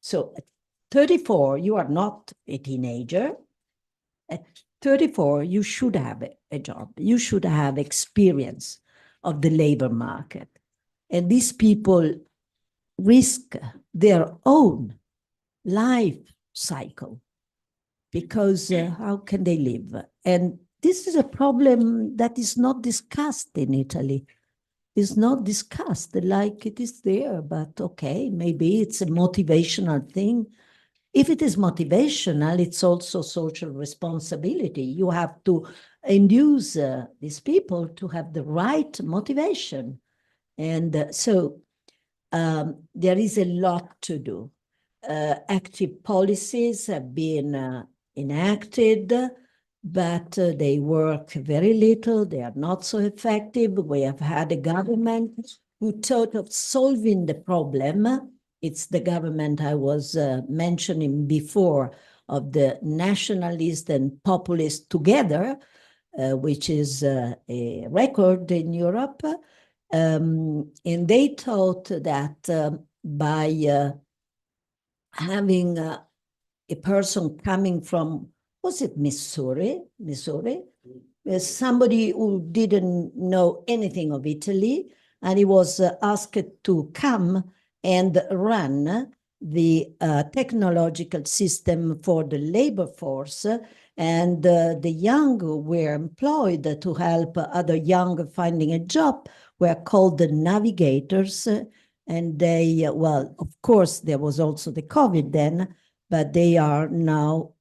So at 34, you are not a teenager. At 34, you should have a job. You should have experience of the labor market. And these people risk their own life cycle, because how can they live? And this is a problem that is not discussed in Italy. It's not discussed like it is there, but okay, maybe it's a motivational thing. If it is motivational, it's also social responsibility. You have to induce these people to have the right motivation. And so there is a lot to do. Active policies have been enacted, but they work very little. They are not so effective. We have had a government who thought of solving the problem. It's the government I was mentioning before, of the nationalist and populist together, which is a record in Europe. And they thought that by having a person coming from, was it Missouri? Somebody who didn't know anything of Italy, and he was asked to come and run the technological system for the labor force, and the young who were employed to help other young finding a job were called the navigators, and they, well, of course, there was also the COVID then, but they are now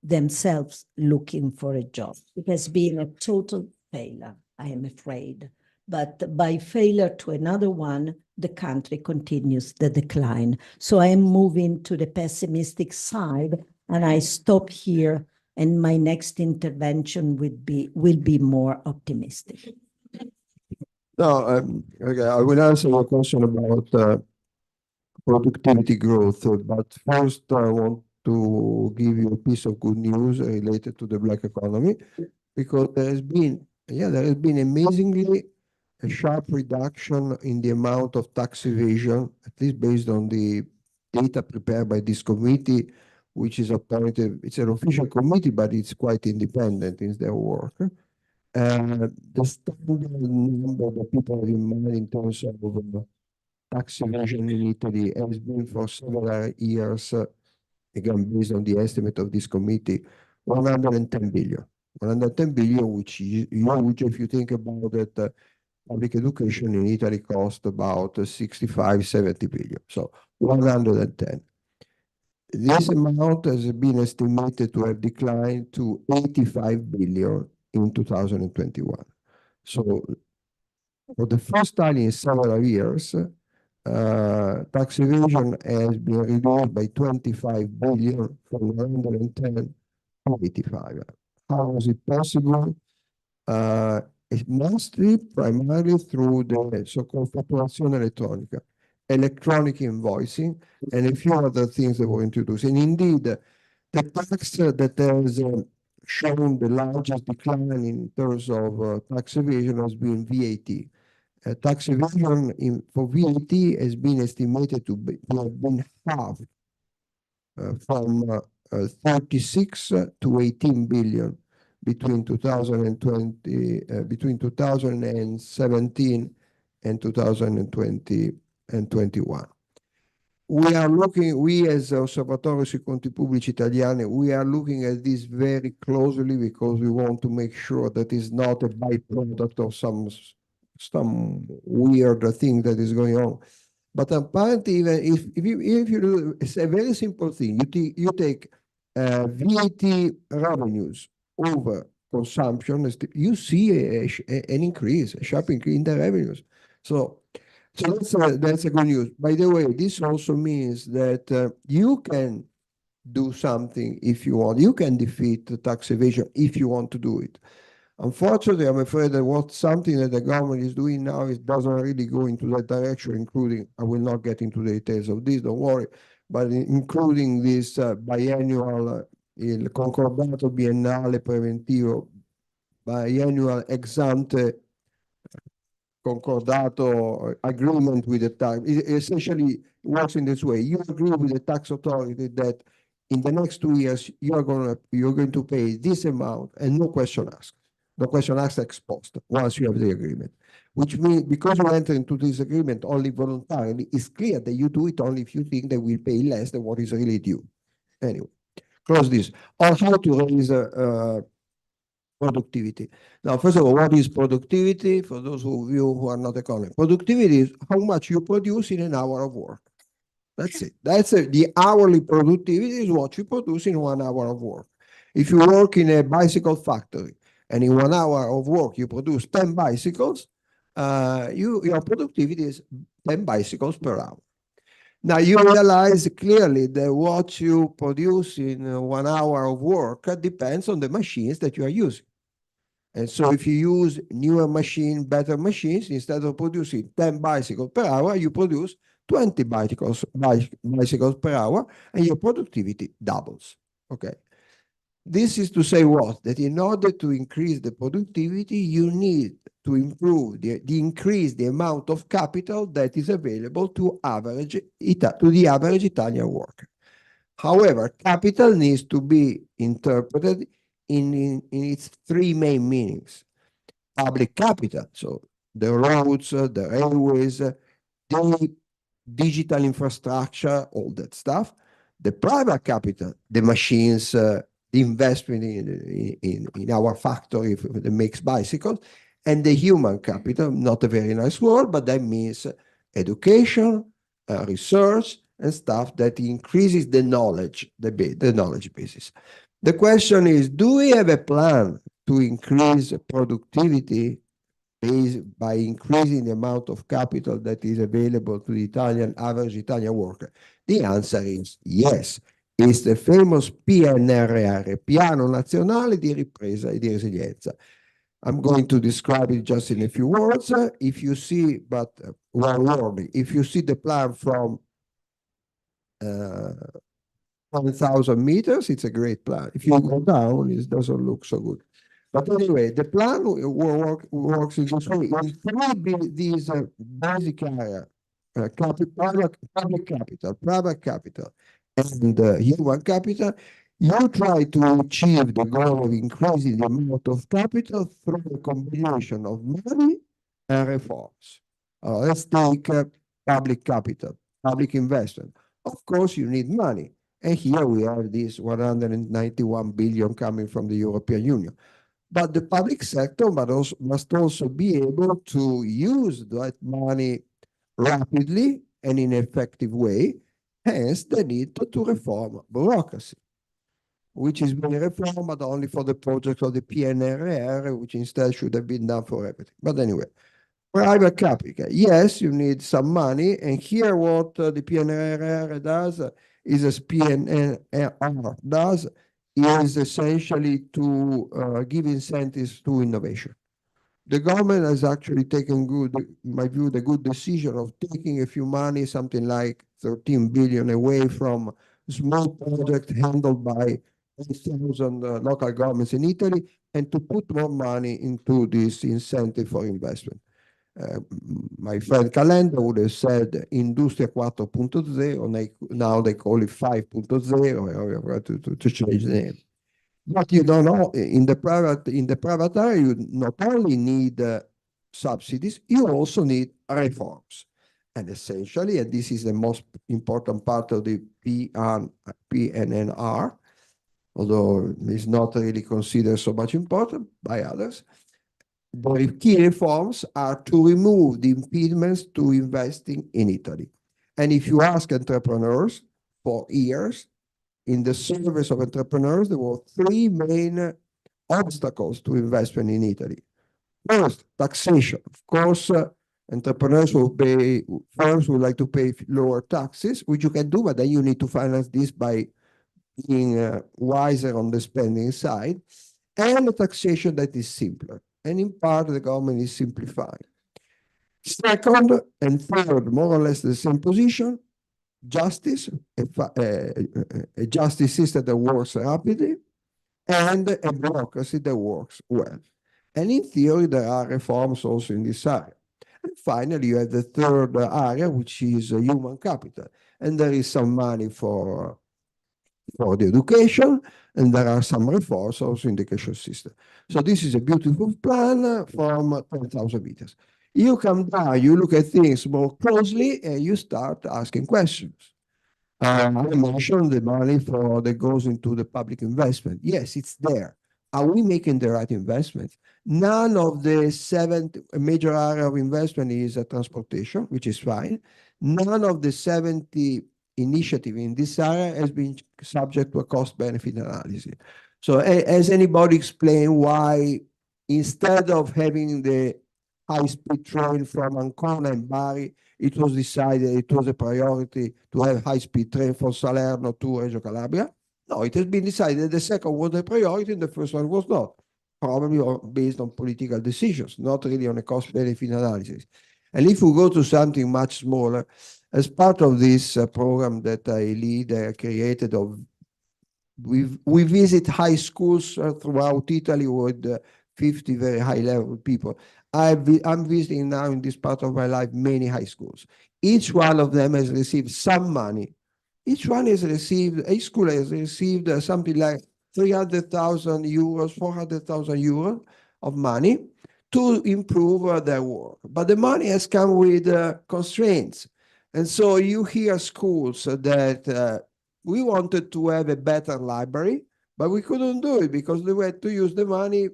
themselves looking for a job. It has been a total failure, I am afraid. But by failure to another one, the country continues the decline. So I am moving to the pessimistic side, and I stop here, and my next intervention will be more optimistic. No, okay, I will answer your question about productivity growth, but first I want to give you a piece of good news related to the black economy, because there has been amazingly a sharp reduction in the amount of tax evasion, at least based on the data prepared by this committee, which is appointed, it's an official committee, but it's quite independent in their work. The standard number that people have in mind in terms of tax evasion in Italy has been for several years, again, based on the estimate of this committee, 110 billion. 110 billion, which if you think about it, public education in Italy cost about 65, 70 billion. So 110. This amount has been estimated to have declined to 85 billion in 2021. So for the first time in several years, tax evasion has been reduced by 25 billion from 110 to 85. How is it possible? It's mostly primarily through the so-called fatturazione elettronica, electronic invoicing, and a few other things that were introduced. And indeed, the tax that has shown the largest decline in terms of tax evasion has been VAT. Tax evasion for VAT has been estimated to have been halved from 36 to 18 billion between 2017 and 2020 and 21. We are looking, we as Osservatorio sui conti pubblici italiani, we are looking at this very closely because we want to make sure that it's not a byproduct of some weird thing that is going on. But apparently, even if you do, it's a very simple thing. You take VAT revenues over consumption, you see an increase, a sharp increase in the revenues. So that's a good news. By the way, this also means that you can do something if you want. You can defeat the tax evasion if you want to do it. Unfortunately, I'm afraid that something that the government is doing now doesn't really go into that direction, including, I will not get into the details of this, don't worry, but including this biannual, il concordato biennale preventivo, biannual ex ante concordato agreement with the tax. It essentially works in this way. You agree with the tax authority that in the next 2 years, you're going to pay this amount and no question asked. No question asked ex post once you have the agreement, which means because you enter into this agreement only voluntarily, it's clear that you do it only if you think they will pay less than what is really due. Anyway, close this. On how to raise productivity. Now, first of all, what is productivity? For those of you who are not economists, productivity is how much you produce in an hour of work. That's it. That's it. The hourly productivity is what you produce in 1 hour of work. If you work in a bicycle factory and in 1 hour of work you produce 10 bicycles, your productivity is 10 bicycles per hour. Now you realize clearly that what you produce in 1 hour of work depends on the machines that you are using. And so if you use newer machine, better machines, instead of producing 10 bicycles per hour, you produce 20 bicycles per hour, and your productivity doubles. Okay. This is to say what? That in order to increase the productivity, you need to improve increase the amount of capital that is available to the average Italian worker. However, capital needs to be interpreted in its three main meanings. Public capital, so the roads, the railways, the digital infrastructure, all that stuff. The private capital, the machines, the investment in our factory that makes bicycles, and the human capital, not a very nice word, but that means education, research, and stuff that increases the knowledge, the knowledge basis. The question is, do we have a plan to increase productivity by increasing the amount of capital that is available to the average Italian worker? The answer is yes. It's the famous PNRR, Piano Nazionale di Ripresa e di Resilienza. I'm going to describe it just in a few words. If you see, but one word, if you see the plan from 1,000 meters, it's a great plan. If you go down, it doesn't look so good. But anyway, the plan works in this way. In three these basic area, public capital, private capital, and human capital, you try to achieve the goal of increasing the amount of capital through a combination of money and reforms. Let's take public capital, public investment. Of course, you need money. And here we have this 191 billion coming from the European Union. But the public sector must also be able to use that money rapidly and in an effective way. Hence, the need to reform bureaucracy, which is being reformed, but only for the project of the PNRR, which instead should have been done for everything. But anyway, private capital. Yes, you need some money. And here what the PNRR does is, as PNRR does, is essentially to give incentives to innovation. The government has actually taken in my view, the good decision of taking a few money, something like 13 billion away from small projects handled by 8,000 local governments in Italy, and to put more money into this incentive for investment. My friend Calenda would have said Industria 4.0, now they call it 5.0, to change the name. But you don't know, in the private area, you not only need subsidies, you also need reforms. And essentially, and this is the most important part of the PNRR, although it's not really considered so much important by others, the key reforms are to remove the impediments to investing in Italy. And if you ask entrepreneurs for years, in the service of entrepreneurs, there were three main obstacles to investment in Italy. First, taxation. Of course, entrepreneurs firms would like to pay lower taxes, which you can do, but then you need to finance this by being wiser on the spending side, and a taxation that is simpler. And in part, the government is simplifying. Second and third, more or less the same position, justice, a justice system that works rapidly, and a bureaucracy that works well. And in theory, there are reforms also in this area. And finally, you have the third area, which is human capital. And there is some money for the education, and there are some reforms also in the education system. So this is a beautiful plan from 10,000 meters. You come down, you look at things more closely, and you start asking questions. I mentioned the money that goes into the public investment. Yes, it's there. Are we making the right investments? None of the 7 major area of investment is transportation, which is fine. None of the 70 initiatives in this area has been subject to a cost-benefit analysis. So has anybody explained why, instead of having the high-speed train from Ancona and Bari, it was decided it was a priority to have high-speed train from Salerno to Reggio Calabria. No, it has been decided the second was a priority and the first one was not. Probably based on political decisions, not really on a cost-benefit analysis. And if we go to something much smaller, as part of this program that I lead, created we visit high schools throughout Italy with 50 very high-level people. I'm visiting now in this part of my life many high schools. Each one of them has received some money. Each school has received something like 300,000 euros, 400,000 euros of money to improve their work. But the money has come with constraints. And so you hear schools that we wanted to have a better library, but we couldn't do it because they had to use the money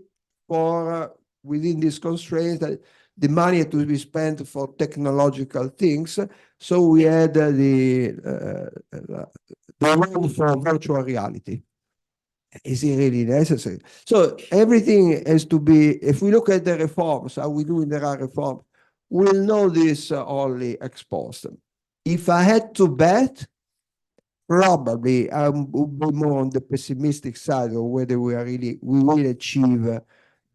for within these constraints that the money had to be spent for technological things. So we had the room for virtual reality. Is it really necessary? So everything has to be, if we look at the reforms, how we do in the reform, we'll know this only exposed. If I had to bet, probably I would be more on the pessimistic side of whether we will achieve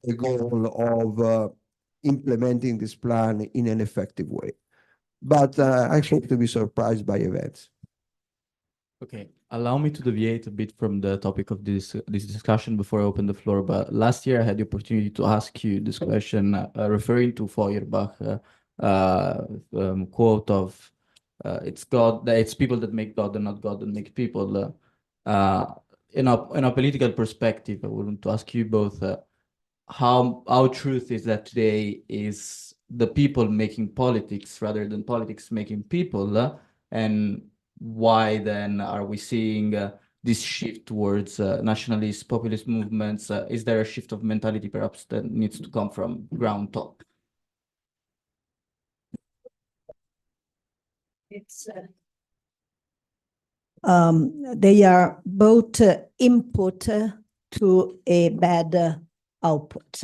the goal of implementing this plan in an effective way. But I hope to be surprised by events. Okay, allow me to deviate a bit from the topic of this discussion before I open the floor. But last year I had the opportunity to ask you this question, referring to Feuerbach quote of it's people that make God and not God that make people. In a political perspective, I want to ask you both how truth is that today is the people making politics rather than politics making people, and why then are we seeing this shift towards nationalist populist movements? Is there a shift of mentality perhaps that needs to come from ground top? They are both input to a bad output,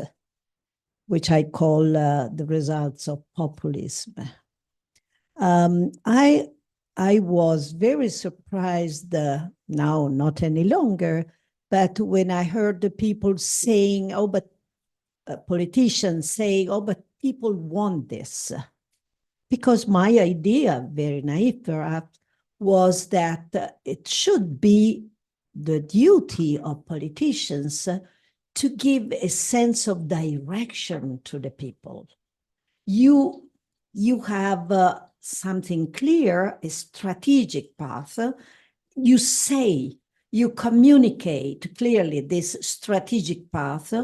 which I call the results of populism. I was very surprised, now not any longer, but when I heard the people saying, oh, but politicians saying, oh, but people want this. Because my idea, very naive perhaps, was that it should be the duty of politicians to give a sense of direction to the people. You have something clear, a strategic path. You communicate clearly this strategic path,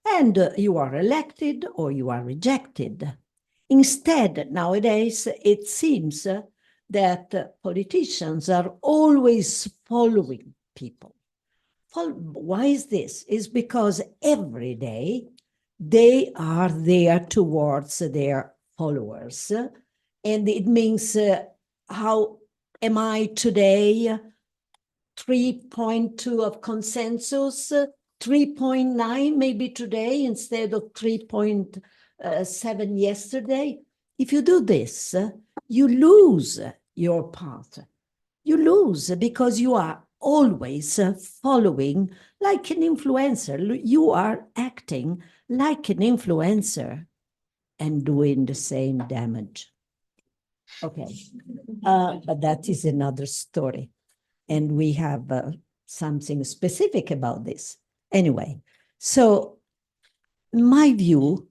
and you are elected or you are rejected. Instead, nowadays, it seems that politicians are always following people. Why is this? It's because every day they are there towards their followers. And it means, how am I today? 3.2 of consensus, 3.9 maybe today instead of 3.7 yesterday. If you do this, you lose your path. You lose because you are always following like an influencer. You are acting like an influencer and doing the same damage. Okay, but that is another story. And we have something specific about this. Anyway, so in my view,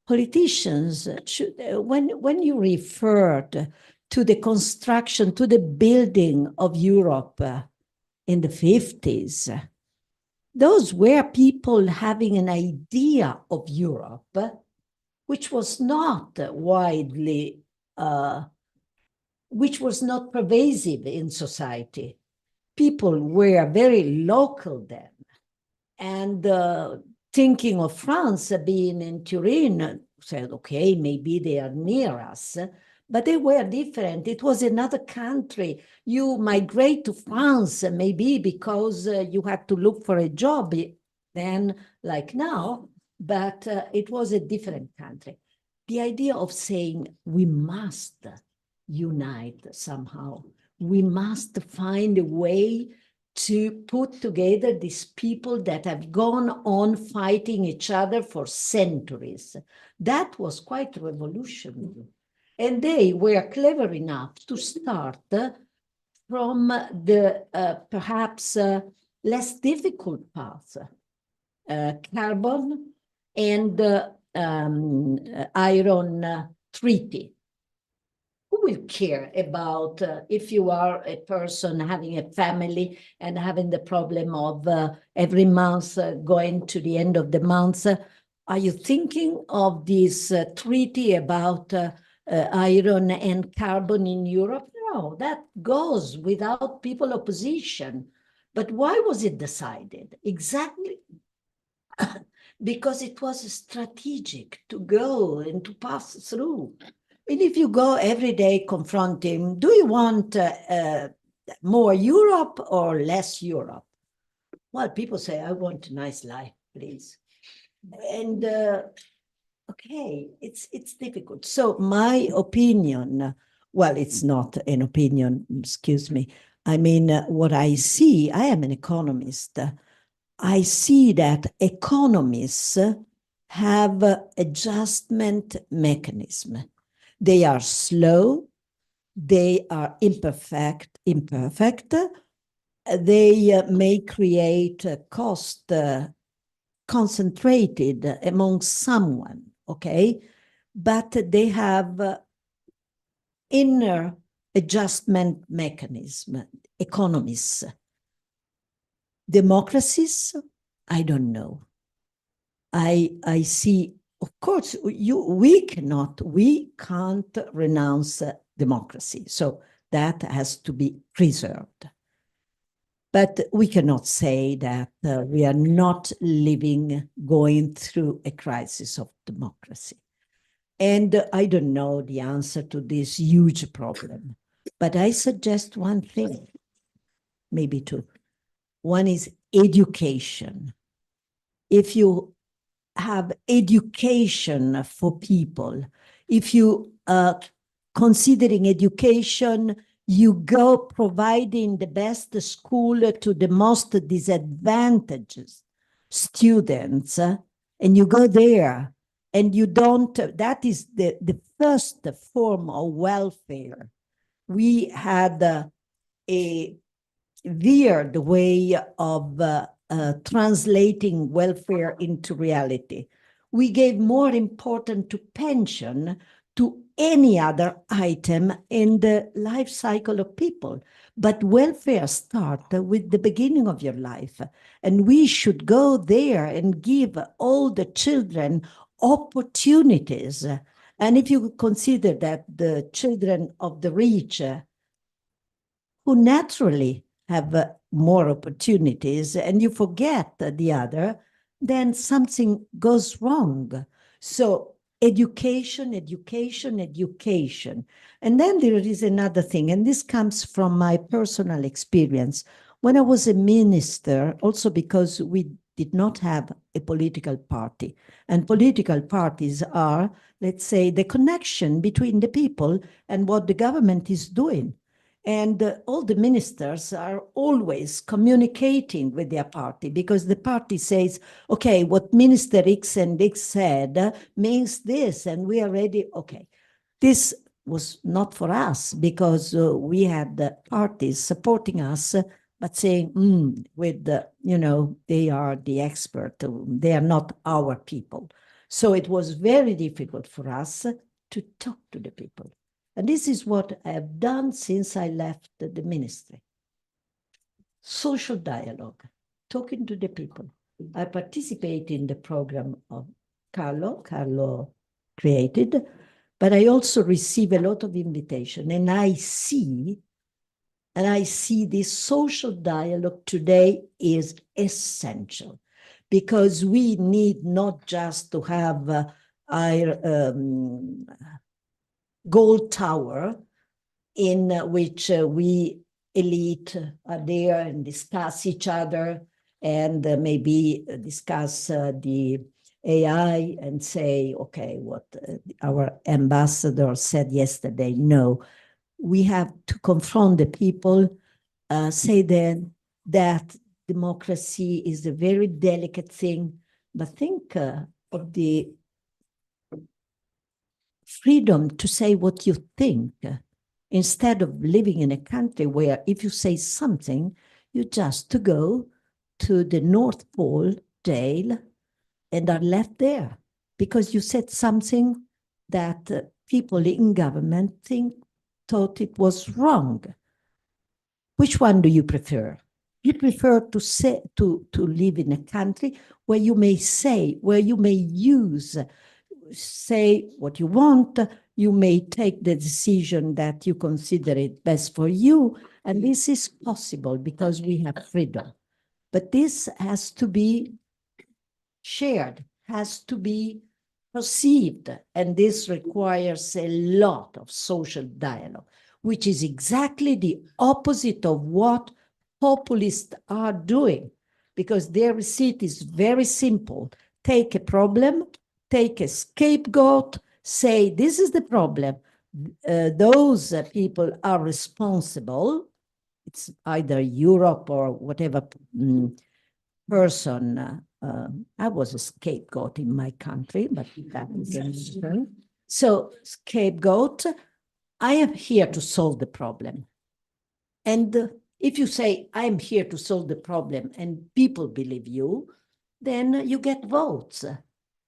politicians should, when you referred to the construction, to the building of Europe in the 50s, those were people having an idea of Europe, which was not widely, which was not pervasive in society. People were very local then. And thinking of France being in Turin, said, okay, maybe they are near us, but they were different. It was another country. You migrate to France maybe because you had to look for a job then, like now, but it was a different country. The idea of saying we must unite somehow. We must find a way to put together these people that have gone on fighting each other for centuries. That was quite revolutionary. And they were clever enough to start from the perhaps less difficult path, carbon and iron treaty. Who will care about if you are a person having a family and having the problem of every month going to the end of the month? Are you thinking of this treaty about iron and carbon in Europe? No, that goes without people opposition. But why was it decided? Exactly because it was strategic to go and to pass through. And if you go every day confronting, do you want more Europe or less Europe? Well, people say, I want a nice life, please. And okay, it's difficult. So my opinion, well, it's not an opinion, excuse me. I mean, what I see, I am an economist. I see that economists have adjustment mechanism. They are slow, they are imperfect. They may create a cost concentrated among someone, okay? But they have inner adjustment mechanism, economists. Democracies, I don't know. I see, of course, we can't renounce democracy. So that has to be preserved. But we cannot say that we are not going through a crisis of democracy. And I don't know the answer to this huge problem, but I suggest one thing, maybe two. One is education. If you have education for people, if you considering education, you go providing the best school to the most disadvantaged students, and you go there, and you don't, that is the first form of welfare. We had a weird way of translating welfare into reality. We gave more importance to pension to any other item in the life cycle of people. But welfare starts with the beginning of your life. And we should go there and give all the children opportunities. And if you consider that the children of the rich who naturally have more opportunities and you forget the other, then something goes wrong. So education. And then there is another thing, and this comes from my personal experience. When I was a minister, also because we did not have a political party, and political parties are, let's say, the connection between the people and what the government is doing. And all the ministers are always communicating with their party because the party says, okay, what Minister X and X said means this, and we are ready. Okay, this was not for us because we had the parties supporting us, but saying, they are the expert. They are not our people. So it was very difficult for us to talk to the people. And this is what I have done since I left the ministry. Social dialogue, talking to the people. I participate in the program of Carlo created, but I also receive a lot of invitation, and I see this social dialogue today is essential because we need not just to have our gold tower in which we elite are there and discuss each other and maybe discuss the AI and say, okay, what our ambassador said yesterday, no, we have to confront the people, say then that democracy is a very delicate thing, but think of the freedom to say what you think, instead of living in a country where if you say something, you just to go to the North Pole jail and are left there because you said something that people in government thought it was wrong. Which one do you prefer? You prefer to say to live in a country where you may say, where you may say what you want, you may take the decision that you consider it best for you, and this is possible because we have freedom. But this has to be shared, has to be perceived, and this requires a lot of social dialogue, which is exactly the opposite of what populists are doing, because their receipt is very simple. Take a problem, take a scapegoat, say, this is the problem. Those people are responsible. It's either Europe or whatever person. I was a scapegoat in my country, but that is different. So scapegoat, I am here to solve the problem. And if you say, I'm here to solve the problem and people believe you, then you get votes.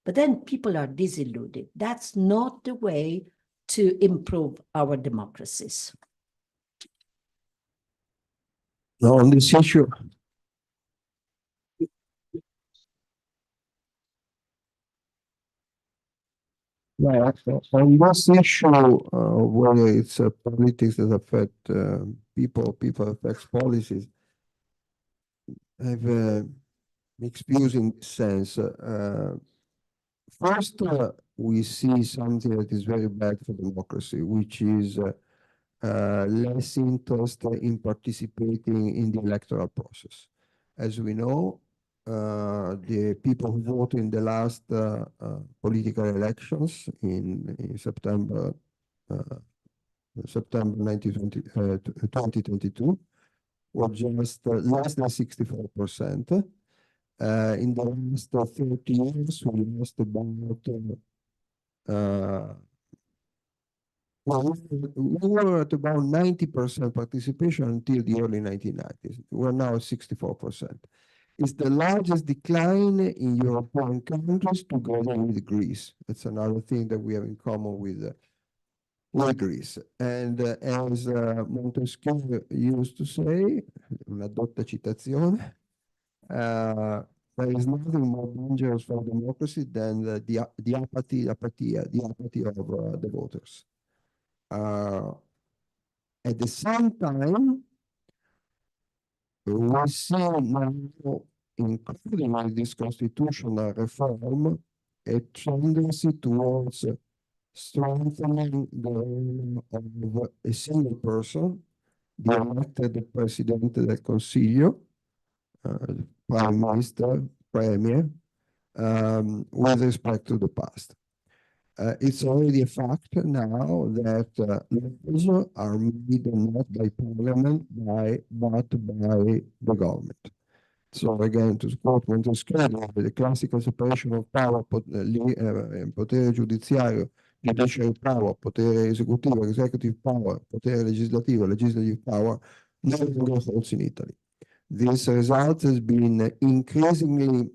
But then people are disillusioned. That's not the way to improve our democracies. Now, on this issue, well, on this issue, whether it's politics that affect people affects policies, I have mixed views in this sense. First, we see something that is very bad for democracy, which is less interest in participating in the electoral process. As we know, the people who voted in the last political elections in September 2022 were just less than 64%. In the last 30 years, we lost about we were at about 90% participation until the early 1990s. We're now at 64%. It's the largest decline in European countries together with Greece. That's another thing that we have in common with Greece. And as Montesquieu used to say, una dotta citazione, there is nothing more dangerous for democracy than the apathy of the voters. At the same time, we see now, including in this constitutional reform, a tendency towards strengthening the role of a single person, the elected Presidente del Consiglio, Prime Minister, Premier, with respect to the past. It's already a fact now that laws are made not by Parliament, but by the government. So again, to quote Montesquieu, the classical separation of power, potere giudiziario, judiciary power, potere esecutivo, executive power, potere legislativo, legislative power, no longer holds in Italy. This result has been increasingly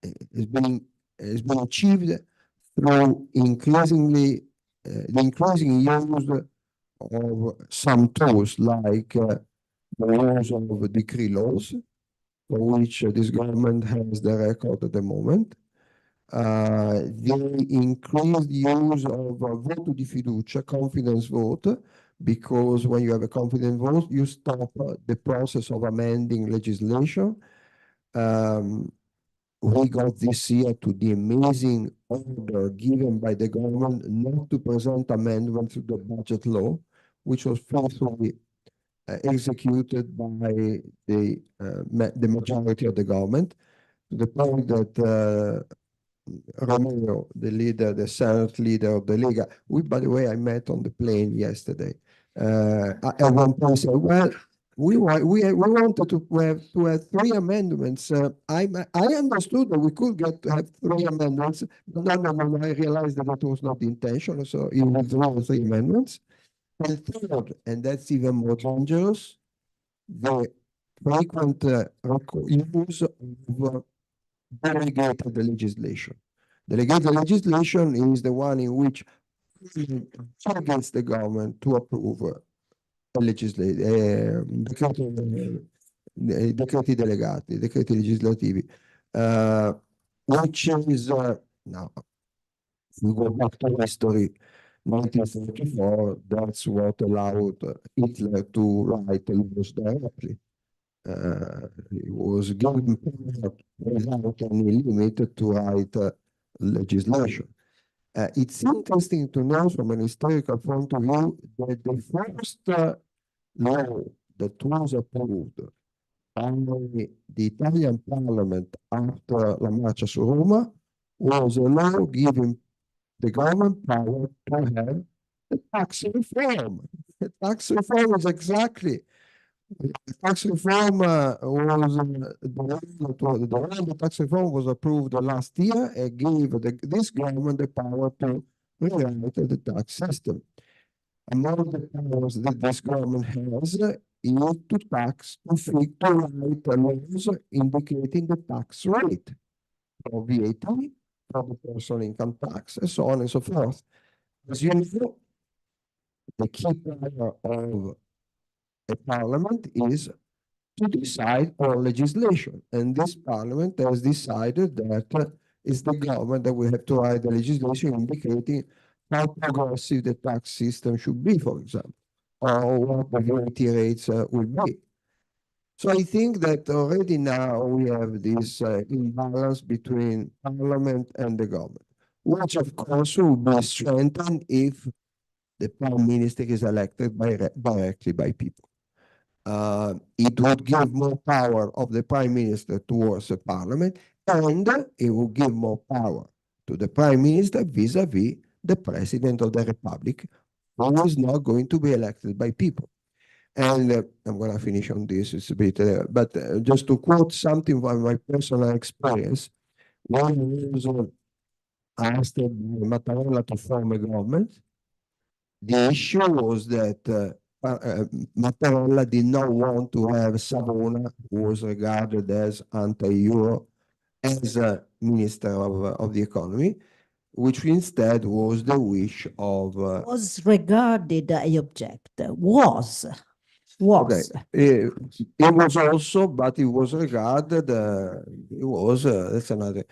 has been achieved through the increasing use of some tools like the use of decree laws, for which this government has the record at the moment. The increased use of voto di fiducia, confidence vote, because when you have a confidence vote, you stop the process of amending legislation. We got this year to the amazing order given by the government not to present amendments to the budget law, which was faithfully executed by the majority of the government, to the point that Romeo, the Senate leader of the Lega, by the way, I met on the plane yesterday. At one point said, well, we wanted to have three amendments. I understood that we could get to have three amendments. No, I realized that that was not the intention. So you withdraw the three amendments. And third, and that's even more dangerous, the frequent use of delegated legislation. Delegated legislation is the one in which against the government to approve decreti delegati, decreti legislativi, which is now, if we go back to history, 1934, that's what allowed Hitler to write laws directly. He was given power without any limit to write legislation. It's interesting to know from an historical point of view that the first law that was approved by the Italian Parliament after La Marcia su Roma was a law giving the government power to have the tax reform. The tax reform was exactly the tax reform the tax reform was approved last year and gave this government the power to rewrite the tax system. Among the powers that this government has is to tax, to write laws indicating the tax rate for VAT, for the personal income tax, and so on and so forth. As you know, the key power of a parliament is to decide on legislation. And this parliament has decided that it's the government that will have to write the legislation indicating how progressive the tax system should be, for example, or what the VAT rates will be. So I think that already now we have this imbalance between parliament and the government, which of course will be strengthened if the prime minister is elected directly by people. It would give more power of the prime minister towards the parliament, and it will give more power to the prime minister vis-a-vis the president of the republic, who is not going to be elected by people. And I'm going to finish on this, it's a bit, but just to quote something from my personal experience, when I was asked by Mattarella to form a government, the issue was that Mattarella did not want to have Savona, who was regarded as anti-Euro, as a minister of the economy, which instead was the wish of... Was regarded, I object, was. Okay. It was also, but it was regarded, it was, that's another,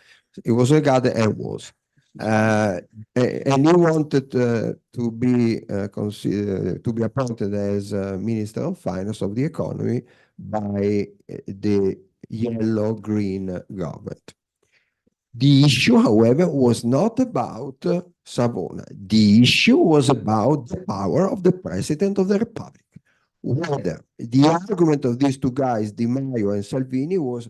it was regarded and was. And he wanted to be considered to be appointed as Minister of Finance of the Economy by the yellow-green government. The issue, however, was not about Savona. The issue was about the power of the President of the Republic. Whether the argument of these two guys, Di Maio and Salvini, was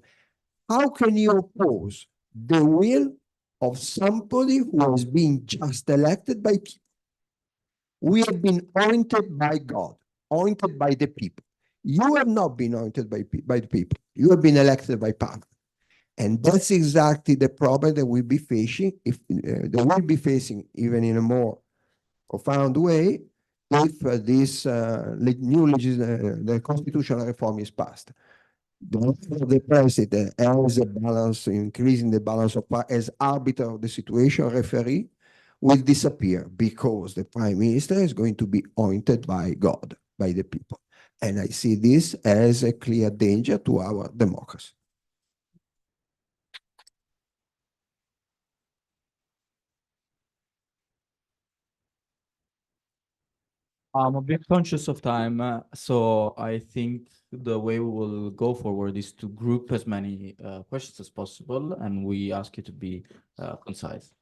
how can you oppose the will of somebody who has been just elected by people? We have been anointed by God, anointed by the people. You have not been anointed by the people. You have been elected by power. And that's exactly the problem that we'll be facing, if they will be facing even in a more profound way, if this the constitutional reform is passed. The president as a balance, increasing the balance of power as arbiter of the situation, referee, will disappear because the prime minister is going to be anointed by God, by the people. And I see this as a clear danger to our democracy. I'm a bit conscious of time, so I think the way we will go forward is to group as many questions as possible, and we ask you to be concise.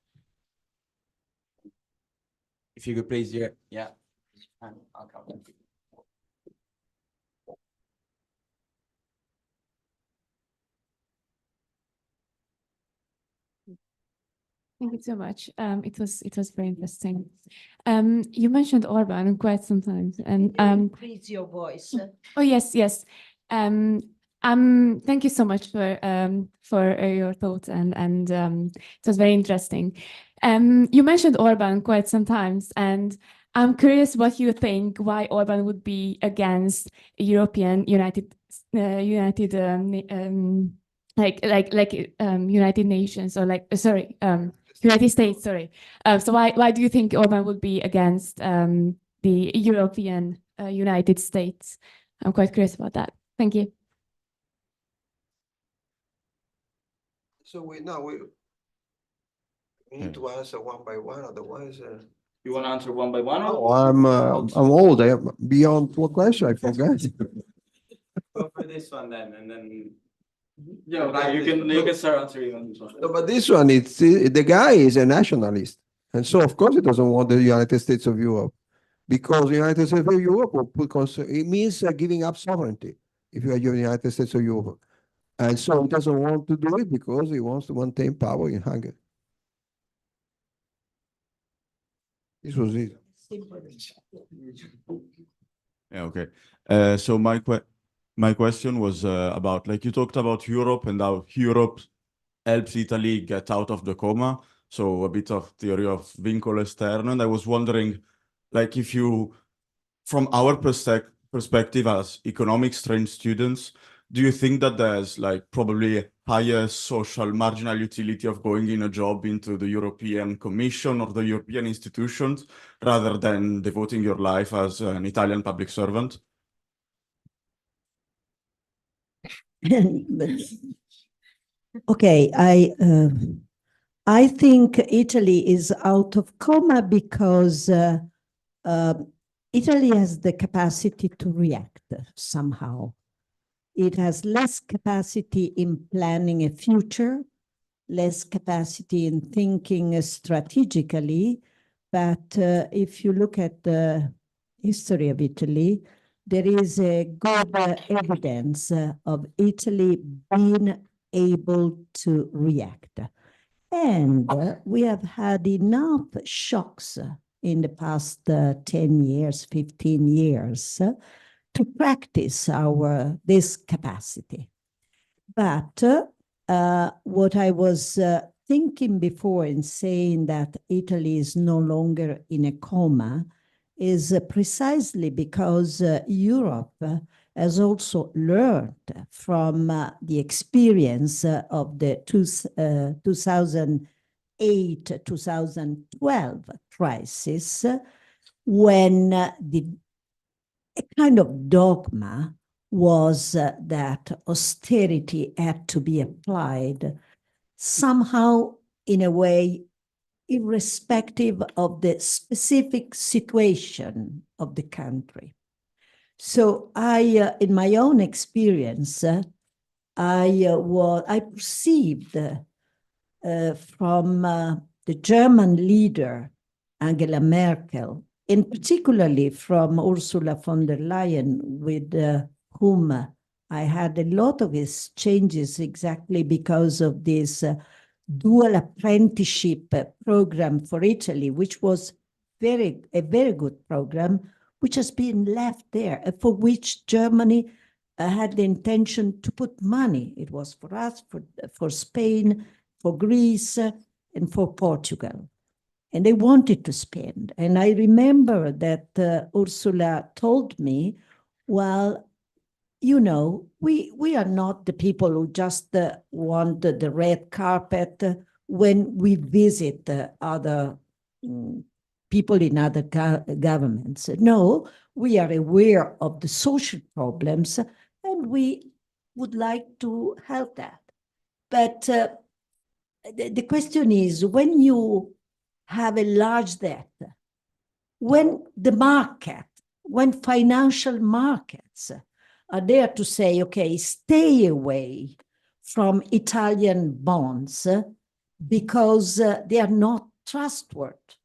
If you could please, yeah, and I'll come. Thank you so much. It was very interesting. You mentioned Orban quite sometimes, and Increase your voice. oh yes, yes. Thank you so much for your thoughts, and it was very interesting. You mentioned Orban quite sometimes, and I'm curious what you think, why Orban would be against European United Nations, or United States, sorry. So why do you think Orban would be against the European United States? I'm quite curious about that. Thank you. So we need to answer one by one, otherwise. You want to answer one by one? Oh, I'm old. I am beyond what question? I forgot. Go for this one then, and then yeah, you can start answering on this one. No, but this one, the guy is a nationalist, and so of course he doesn't want the United States of Europe, because the United States of Europe it means giving up sovereignty if you are the United States of Europe, and so he doesn't want to do it because he wants to maintain power in Hungary. This was it. Yeah, okay. So my question was about, like, you talked about Europe and how Europe helps Italy get out of the coma. So a bit of theory of vincolo esterno. And I was wondering, like, if you, from our perspective as economics trained students, do you think that there's like probably a higher social marginal utility of going in a job into the European Commission or the European institutions rather than devoting your life as an Italian public servant? Okay, I think Italy is out of coma because Italy has the capacity to react somehow. It has less capacity in planning a future, less capacity in thinking strategically. But if you look at the history of Italy, there is a good evidence of Italy being able to react. And we have had enough shocks in the past 10 years, 15 years, to practice this capacity. But what I was thinking before in saying that Italy is no longer in a coma is precisely because Europe has also learned from the experience of the 2008-2012 crisis, when a kind of dogma was that austerity had to be applied somehow in a way irrespective of the specific situation of the country. So in my own experience, I perceived from the German leader, Angela Merkel, and particularly from Ursula von der Leyen, with whom I had a lot of exchanges exactly because of this dual apprenticeship program for Italy, which was a very good program, which has been left there, for which Germany had the intention to put money. It was for us, for Spain, for Greece, and for Portugal. And they wanted to spend. And I remember that Ursula told me, well, you know, we are not the people who just want the red carpet when we visit other people in other governments. No, we are aware of the social problems and we would like to help that. But the question is, when you have a large debt, when financial markets are there to say, okay, stay away from Italian bonds because they are not trustworthy,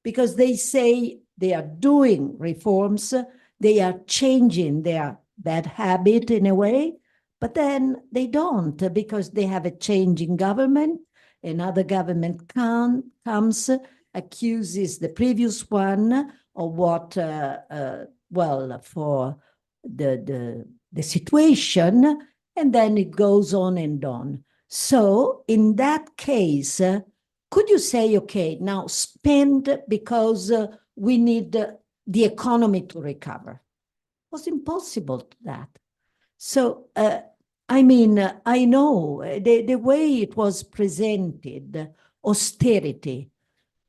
because they say they are doing reforms, they are changing their bad habit in a way, but then they don't, because they have a change in government, another government comes, accuses the previous one of what, well, for the situation, and then it goes on and on. So in that case, could you say, okay, now spend because we need the economy to recover? It was impossible to that. So, I mean, I know the way it was presented, austerity.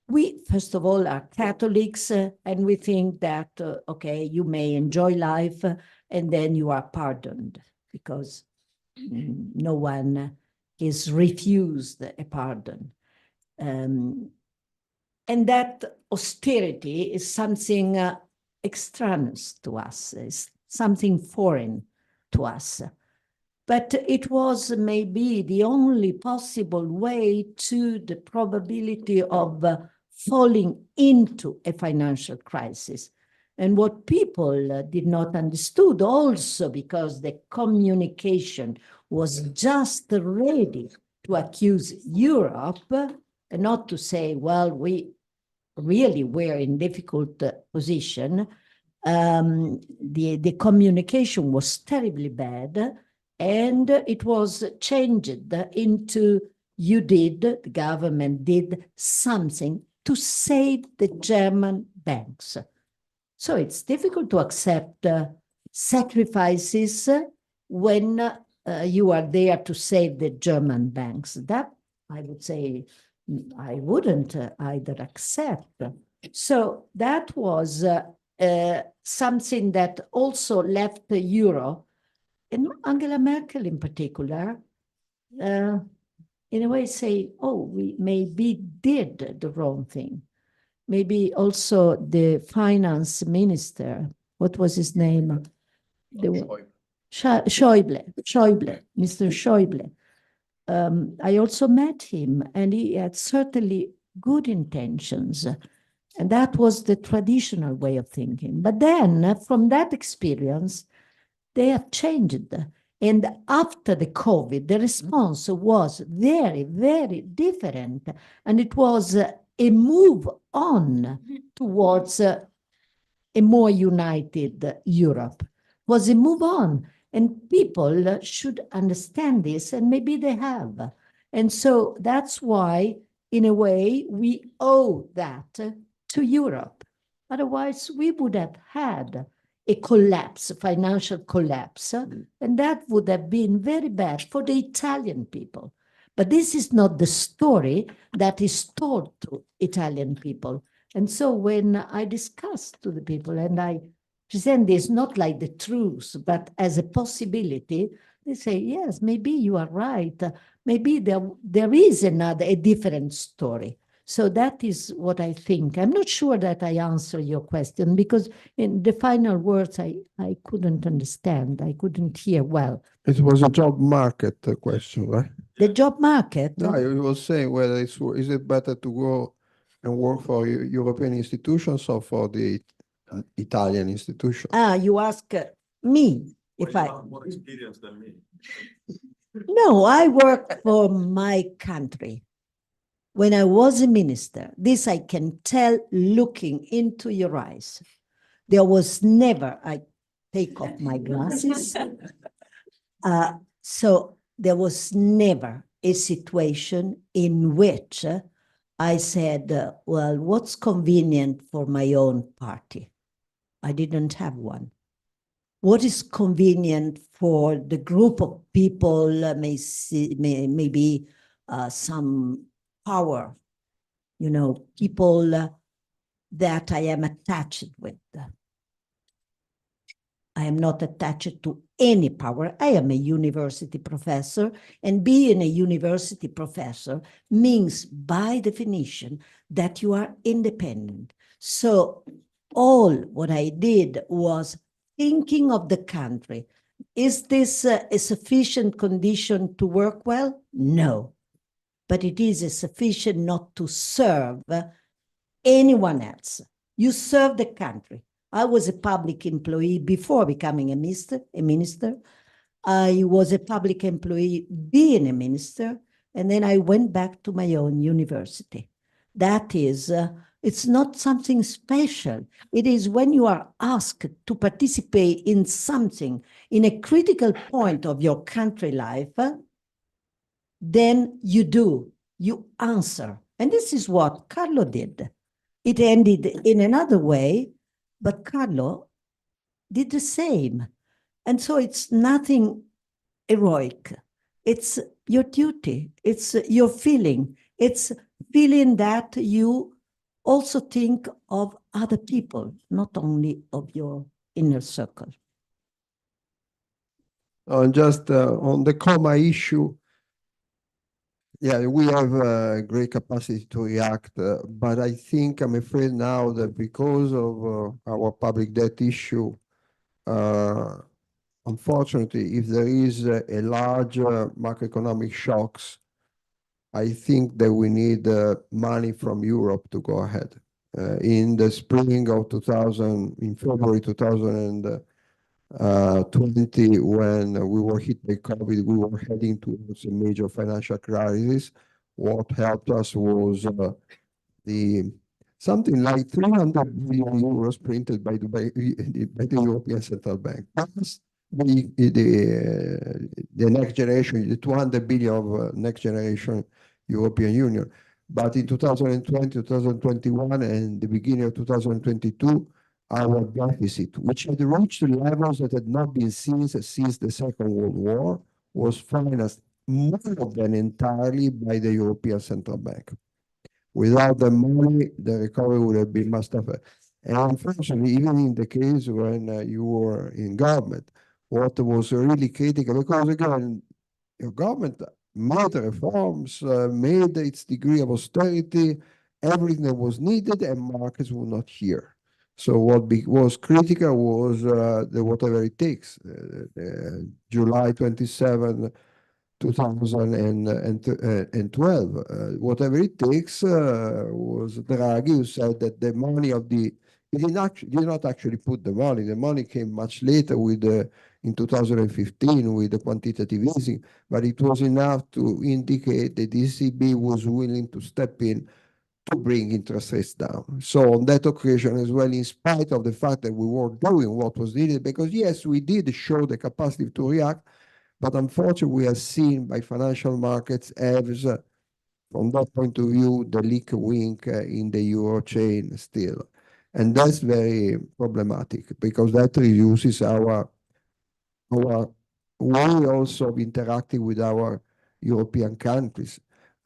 We, first of all, are Catholics, and we think that, okay, you may enjoy life, and then you are pardoned, because no one is refused a pardon. And that austerity is something extraneous to us, is something foreign to us. But it was maybe the only possible way to the probability of falling into a financial crisis. And what people did not understood also, because the communication was just ready to accuse Europe, and not to say, well, we really were in difficult position. The communication was terribly bad, and it was changed into the government did something to save the German banks. So it's difficult to accept sacrifices when you are there to save the German banks. That, I would say, I wouldn't either accept. So that was something that also left the euro, and Angela Merkel in particular, in a way say, oh, we maybe did the wrong thing. Maybe also the finance minister, what was his name? Schäuble, Mr. Schäuble. I also met him, and he had certainly good intentions. And that was the traditional way of thinking. But then, from that experience, they have changed. And after the COVID, the response was very, very different. And it was a move on towards a more united Europe. It was a move on. And people should understand this, and maybe they have. And so that's why, in a way, we owe that to Europe. Otherwise, we would have had a collapse, financial collapse, and that would have been very bad for the Italian people. But this is not the story that is told to Italian people. And so when I discuss to the people, and I present this not like the truth, but as a possibility, they say, yes, maybe you are right. Maybe there is a different story. So that is what I think. I'm not sure that I answer your question, because in the final words, I couldn't understand. I couldn't hear well. It was a job market question, right? The job market? No, you were saying whether is it better to go and work for European institutions or for the Italian institution? Ah, you ask me if I... More experience than me. No, I work for my country. When I was a minister, this I can tell looking into your eyes. There was never, I take off my glasses. So there was never a situation in which I said, well, what's convenient for my own party? I didn't have one. What is convenient for the group of people, maybe some power, people that I am attached with. I am not attached to any power. I am a university professor, and being a university professor means by definition that you are independent. So all what I did was thinking of the country. Is this a sufficient condition to work well? No. But it is sufficient not to serve anyone else. You serve the country. I was a public employee before becoming a minister. I was a public employee being a minister. And then I went back to my own university. That is, it's not something special. It is when you are asked to participate in something, in a critical point of your country life, then you do, you answer. And this is what Carlo did. It ended in another way, but Carlo did the same. And so it's nothing heroic. It's your duty. It's your feeling. It's feeling that you also think of other people, not only of your inner circle. Just on the comma issue, yeah, we have a great capacity to react, but I think I'm afraid now that because of our public debt issue, unfortunately, if there is a large macroeconomic shocks, I think that we need money from Europe to go ahead. In the spring of 2000, in February 2020, when we were hit by COVID, we were heading towards a major financial crisis. What helped us was something like 300 billion euros printed by the European Central Bank. Plus the next generation, the 200 billion of next generation European Union. But in 2020, 2021, and the beginning of 2022, our deficit, which had reached levels that had not been seen since the Second World War, was financed more than entirely by the European Central Bank. Without the money, the recovery would have been much tougher. And unfortunately, even in the case when you were in government, what was really critical, because again, your government made reforms, made its degree of austerity, everything that was needed, and markets were not here. So what was critical was the whatever it takes. July 27, 2012, whatever it takes was Draghi who said that the money of the, he did not actually put the money came much later with in 2015 with the quantitative easing, but it was enough to indicate that the ECB was willing to step in to bring interest rates down. So on that occasion as well, in spite of the fact that we were doing what was needed, because yes, we did show the capacity to react, but unfortunately we are seen by financial markets as, from that point of view, the leak wink in the euro chain still. And that's very problematic because that reduces our way also of interacting with our European countries.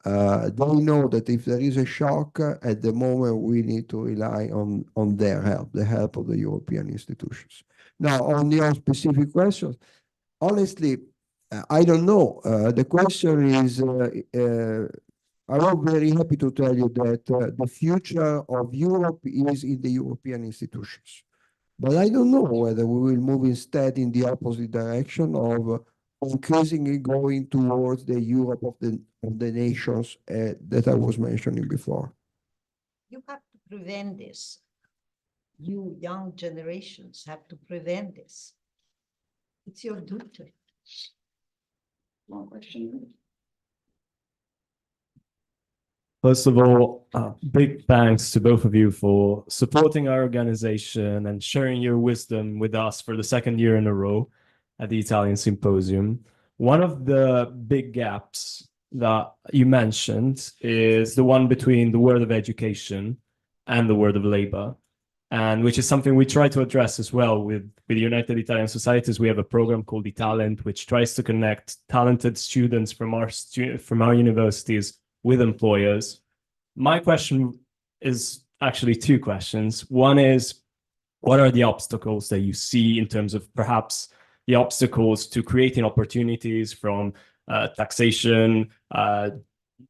They know that if there is a shock, at the moment we need to rely on their help, the help of the European institutions. Now, on your specific questions, honestly, I don't know. The question is, I'm very happy to tell you that the future of Europe is in the European institutions. But I don't know whether we will move instead in the opposite direction of increasingly going towards the Europe of the nations that I was mentioning before. You have to prevent this. You young generations have to prevent this. It's your duty. One question. First of all, big thanks to both of you for supporting our organization and sharing your wisdom with us for the second year in a row at the Italian Symposium. One of the big gaps that you mentioned is the one between the world of education and the world of labor, and which is something we try to address as well with United Italian Societies. We have a program called eTalent, which tries to connect talented students from our universities with employers. My question is actually two questions. One is, what are the obstacles that you see in terms of perhaps the obstacles to creating opportunities from taxation,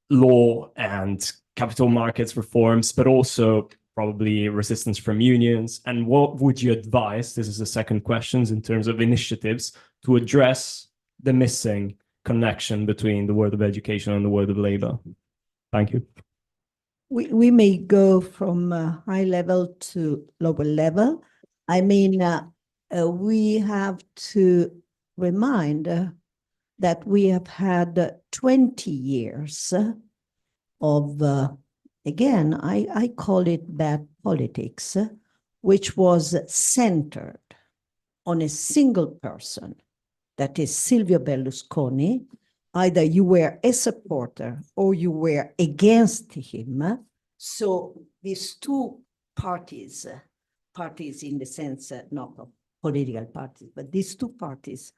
law, and capital markets reforms, but also probably resistance from unions? And what would you advise, this is the second question, in terms of initiatives to address the missing connection between the world of education and the world of labor? Thank you. We may go from high level to lower level. I mean, we have to remind that we have had 20 years of, again, I call it bad politics, which was centered on a single person, that is Silvio Berlusconi. Either you were a supporter or you were against him. So these two parties, parties in the sense not of political parties, but these two parties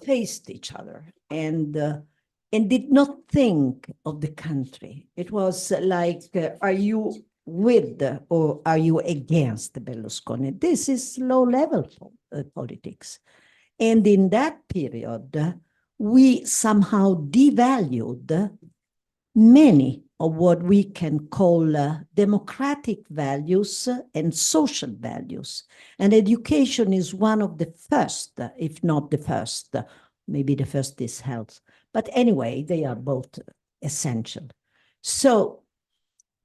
faced each other and did not think of the country. It was like, are you with or are you against Berlusconi? This is low-level politics. And in that period, we somehow devalued many of what we can call democratic values and social values. And education is one of the first, if not the first. Maybe the first is health. But anyway, they are both essential. So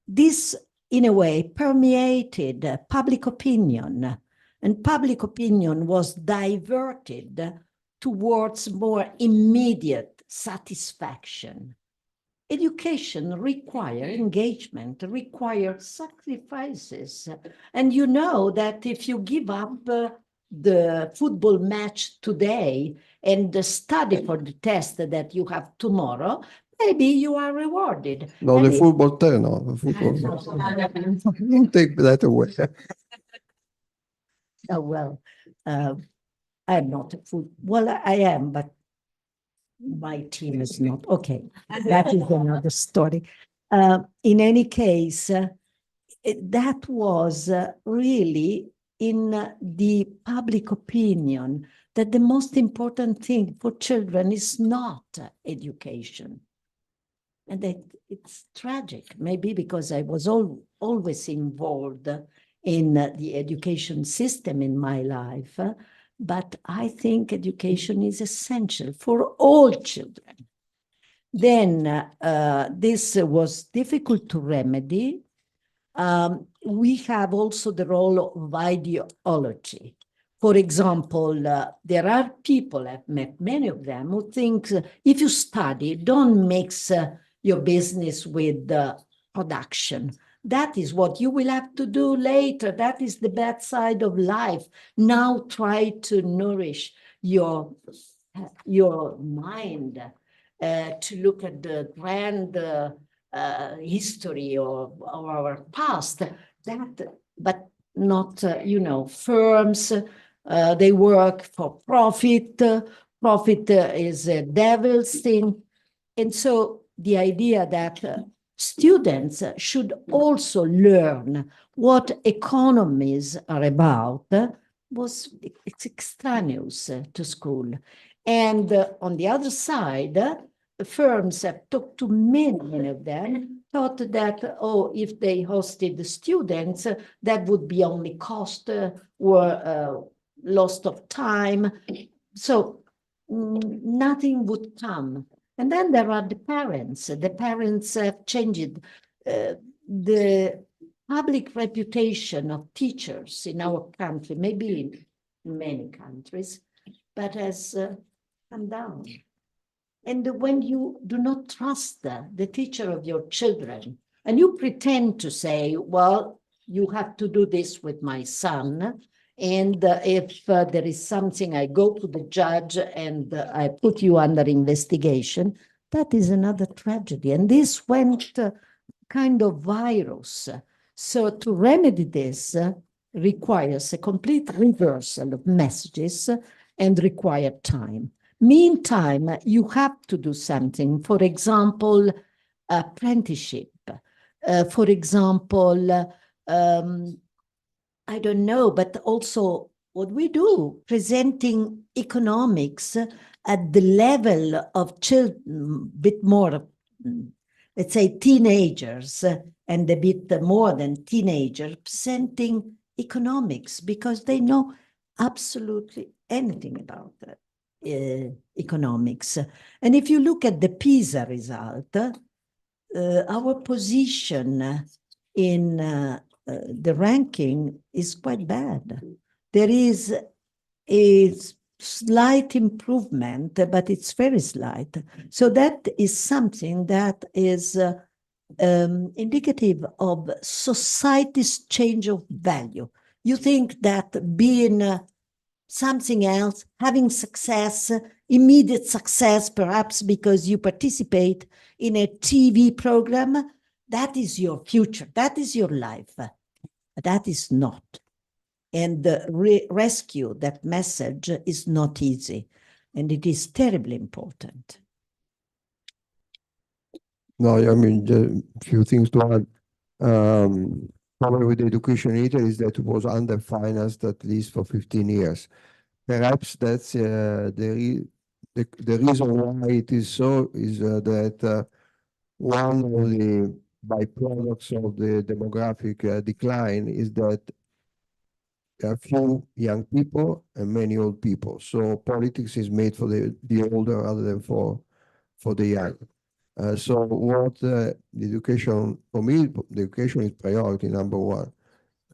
this, in a way, permeated public opinion. And public opinion was diverted towards more immediate satisfaction. Education requires engagement, requires sacrifices. And you know that if you give up the football match today and study for the test that you have tomorrow, maybe you are rewarded. No, And the football turn, no, the football. Don't take that away. Oh, well, I'm not a football. Well, I am, but my team is not. Okay, that is another story. In any case, that was really in the public opinion that the most important thing for children is not education. And that it's tragic, maybe because I was always involved in the education system in my life, but I think education is essential for all children. Then this was difficult to remedy. We have also the role of ideology. For example, there are people, I've met many of them, who think if you study, don't mix your business with production. That is what you will have to do later. That is the bad side of life. Now try to nourish your mind, to look at the grand history of our past. But not, firms, they work for profit. Profit is a devil's thing. And so the idea that students should also learn what economies are about it's extraneous to school. And on the other side, firms have talked to many of them, thought that, if they hosted the students, that would be only cost or loss of time. So nothing would come. And then there are the parents. The parents have changed. The public reputation of teachers in our country, maybe in many countries, but has come down. And when you do not trust the teacher of your children, and you pretend to say, well, you have to do this with my son, and if there is something, I go to the judge and I put you under investigation, that is another tragedy. And this went kind of virus. So to remedy this requires a complete reversal of messages and require time. Meantime, you have to do something. For example, apprenticeship. For example, I don't know, but also what we do, presenting economics at the level of children, a bit more, let's say, teenagers, and a bit more than teenagers, presenting economics because they know absolutely anything about economics. And if you look at the PISA result, our position in the ranking is quite bad. There is slight improvement, but it's very slight. So that is something that is indicative of society's change of value. You think that being something else, having success, immediate success, perhaps because you participate in a TV program, that is your future, that is your life. That is not. And rescue that message is not easy, and it is terribly important. No, I mean, a few things to add. Problem with education in Italy is that it was underfinanced at least for 15 years. Perhaps that's the reason why it is so is that one of the byproducts of the demographic decline is that there are few young people and many old people. So politics is made for the older rather than for the young. So what the education, for me, the education is priority number one.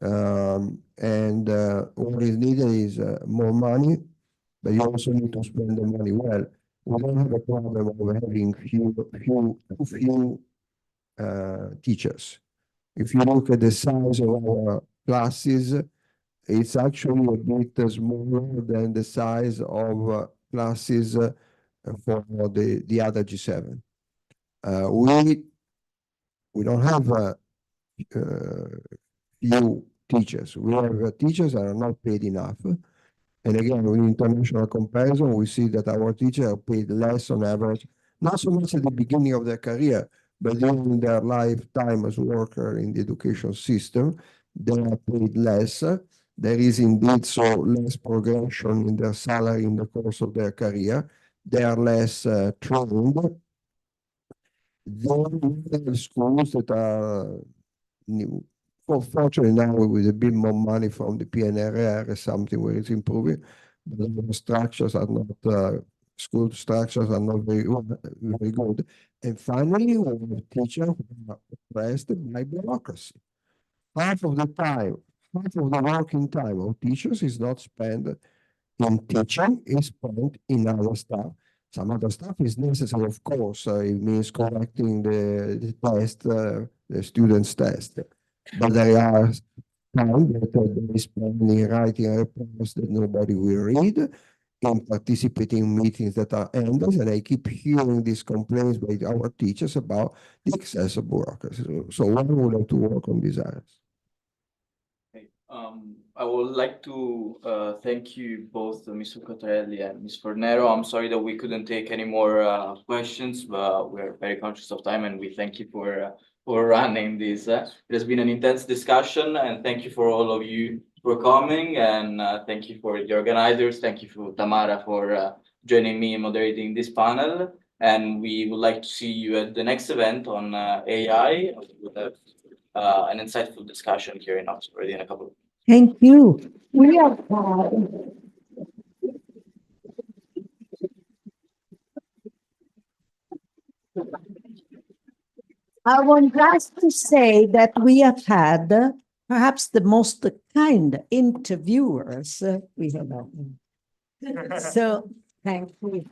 And what is needed is more money, but you also need to spend the money well. We don't have a problem of having too few teachers. If you look at the size of our classes, it's actually a bit smaller than the size of classes for the other G7. We don't have few teachers. We have teachers that are not paid enough. And again, in international comparison, we see that our teachers are paid less on average, not so much at the beginning of their career, but during their lifetime as worker in the education system, they are paid less. There is indeed so less progression in their salary in the course of their career. They are less trained. There are schools that are new. Fortunately, now with a bit more money from the PNRR, something where it's improving, but the structures are not, school structures are not very good. And finally, we have teachers who are oppressed by bureaucracy. Half of the time, half of the working time of teachers is not spent in teaching, is spent in other stuff. Some other stuff is necessary, of course. It means correcting the test, the students' test. But there are times that they spend in writing reports that nobody will read, in participating in meetings that are endless, and I keep hearing these complaints by our teachers about the excess of bureaucracy. So one would have to work on these areas. I would like to thank you both, Mr. Cottarelli and Ms. Fornero. I'm sorry that we couldn't take any more questions, but we're very conscious of time, and we thank you for running this. It has been an intense discussion, and thank you for all of you for coming, and thank you for the organizers. Thank you for Tamara for joining me in moderating this panel. And we would like to see you at the next event on AI. We'll have an insightful discussion here in Oxford in a couple of weeks. Thank you. We are I want just to say that we have had perhaps the most kind interviewers we have had. So, thank you.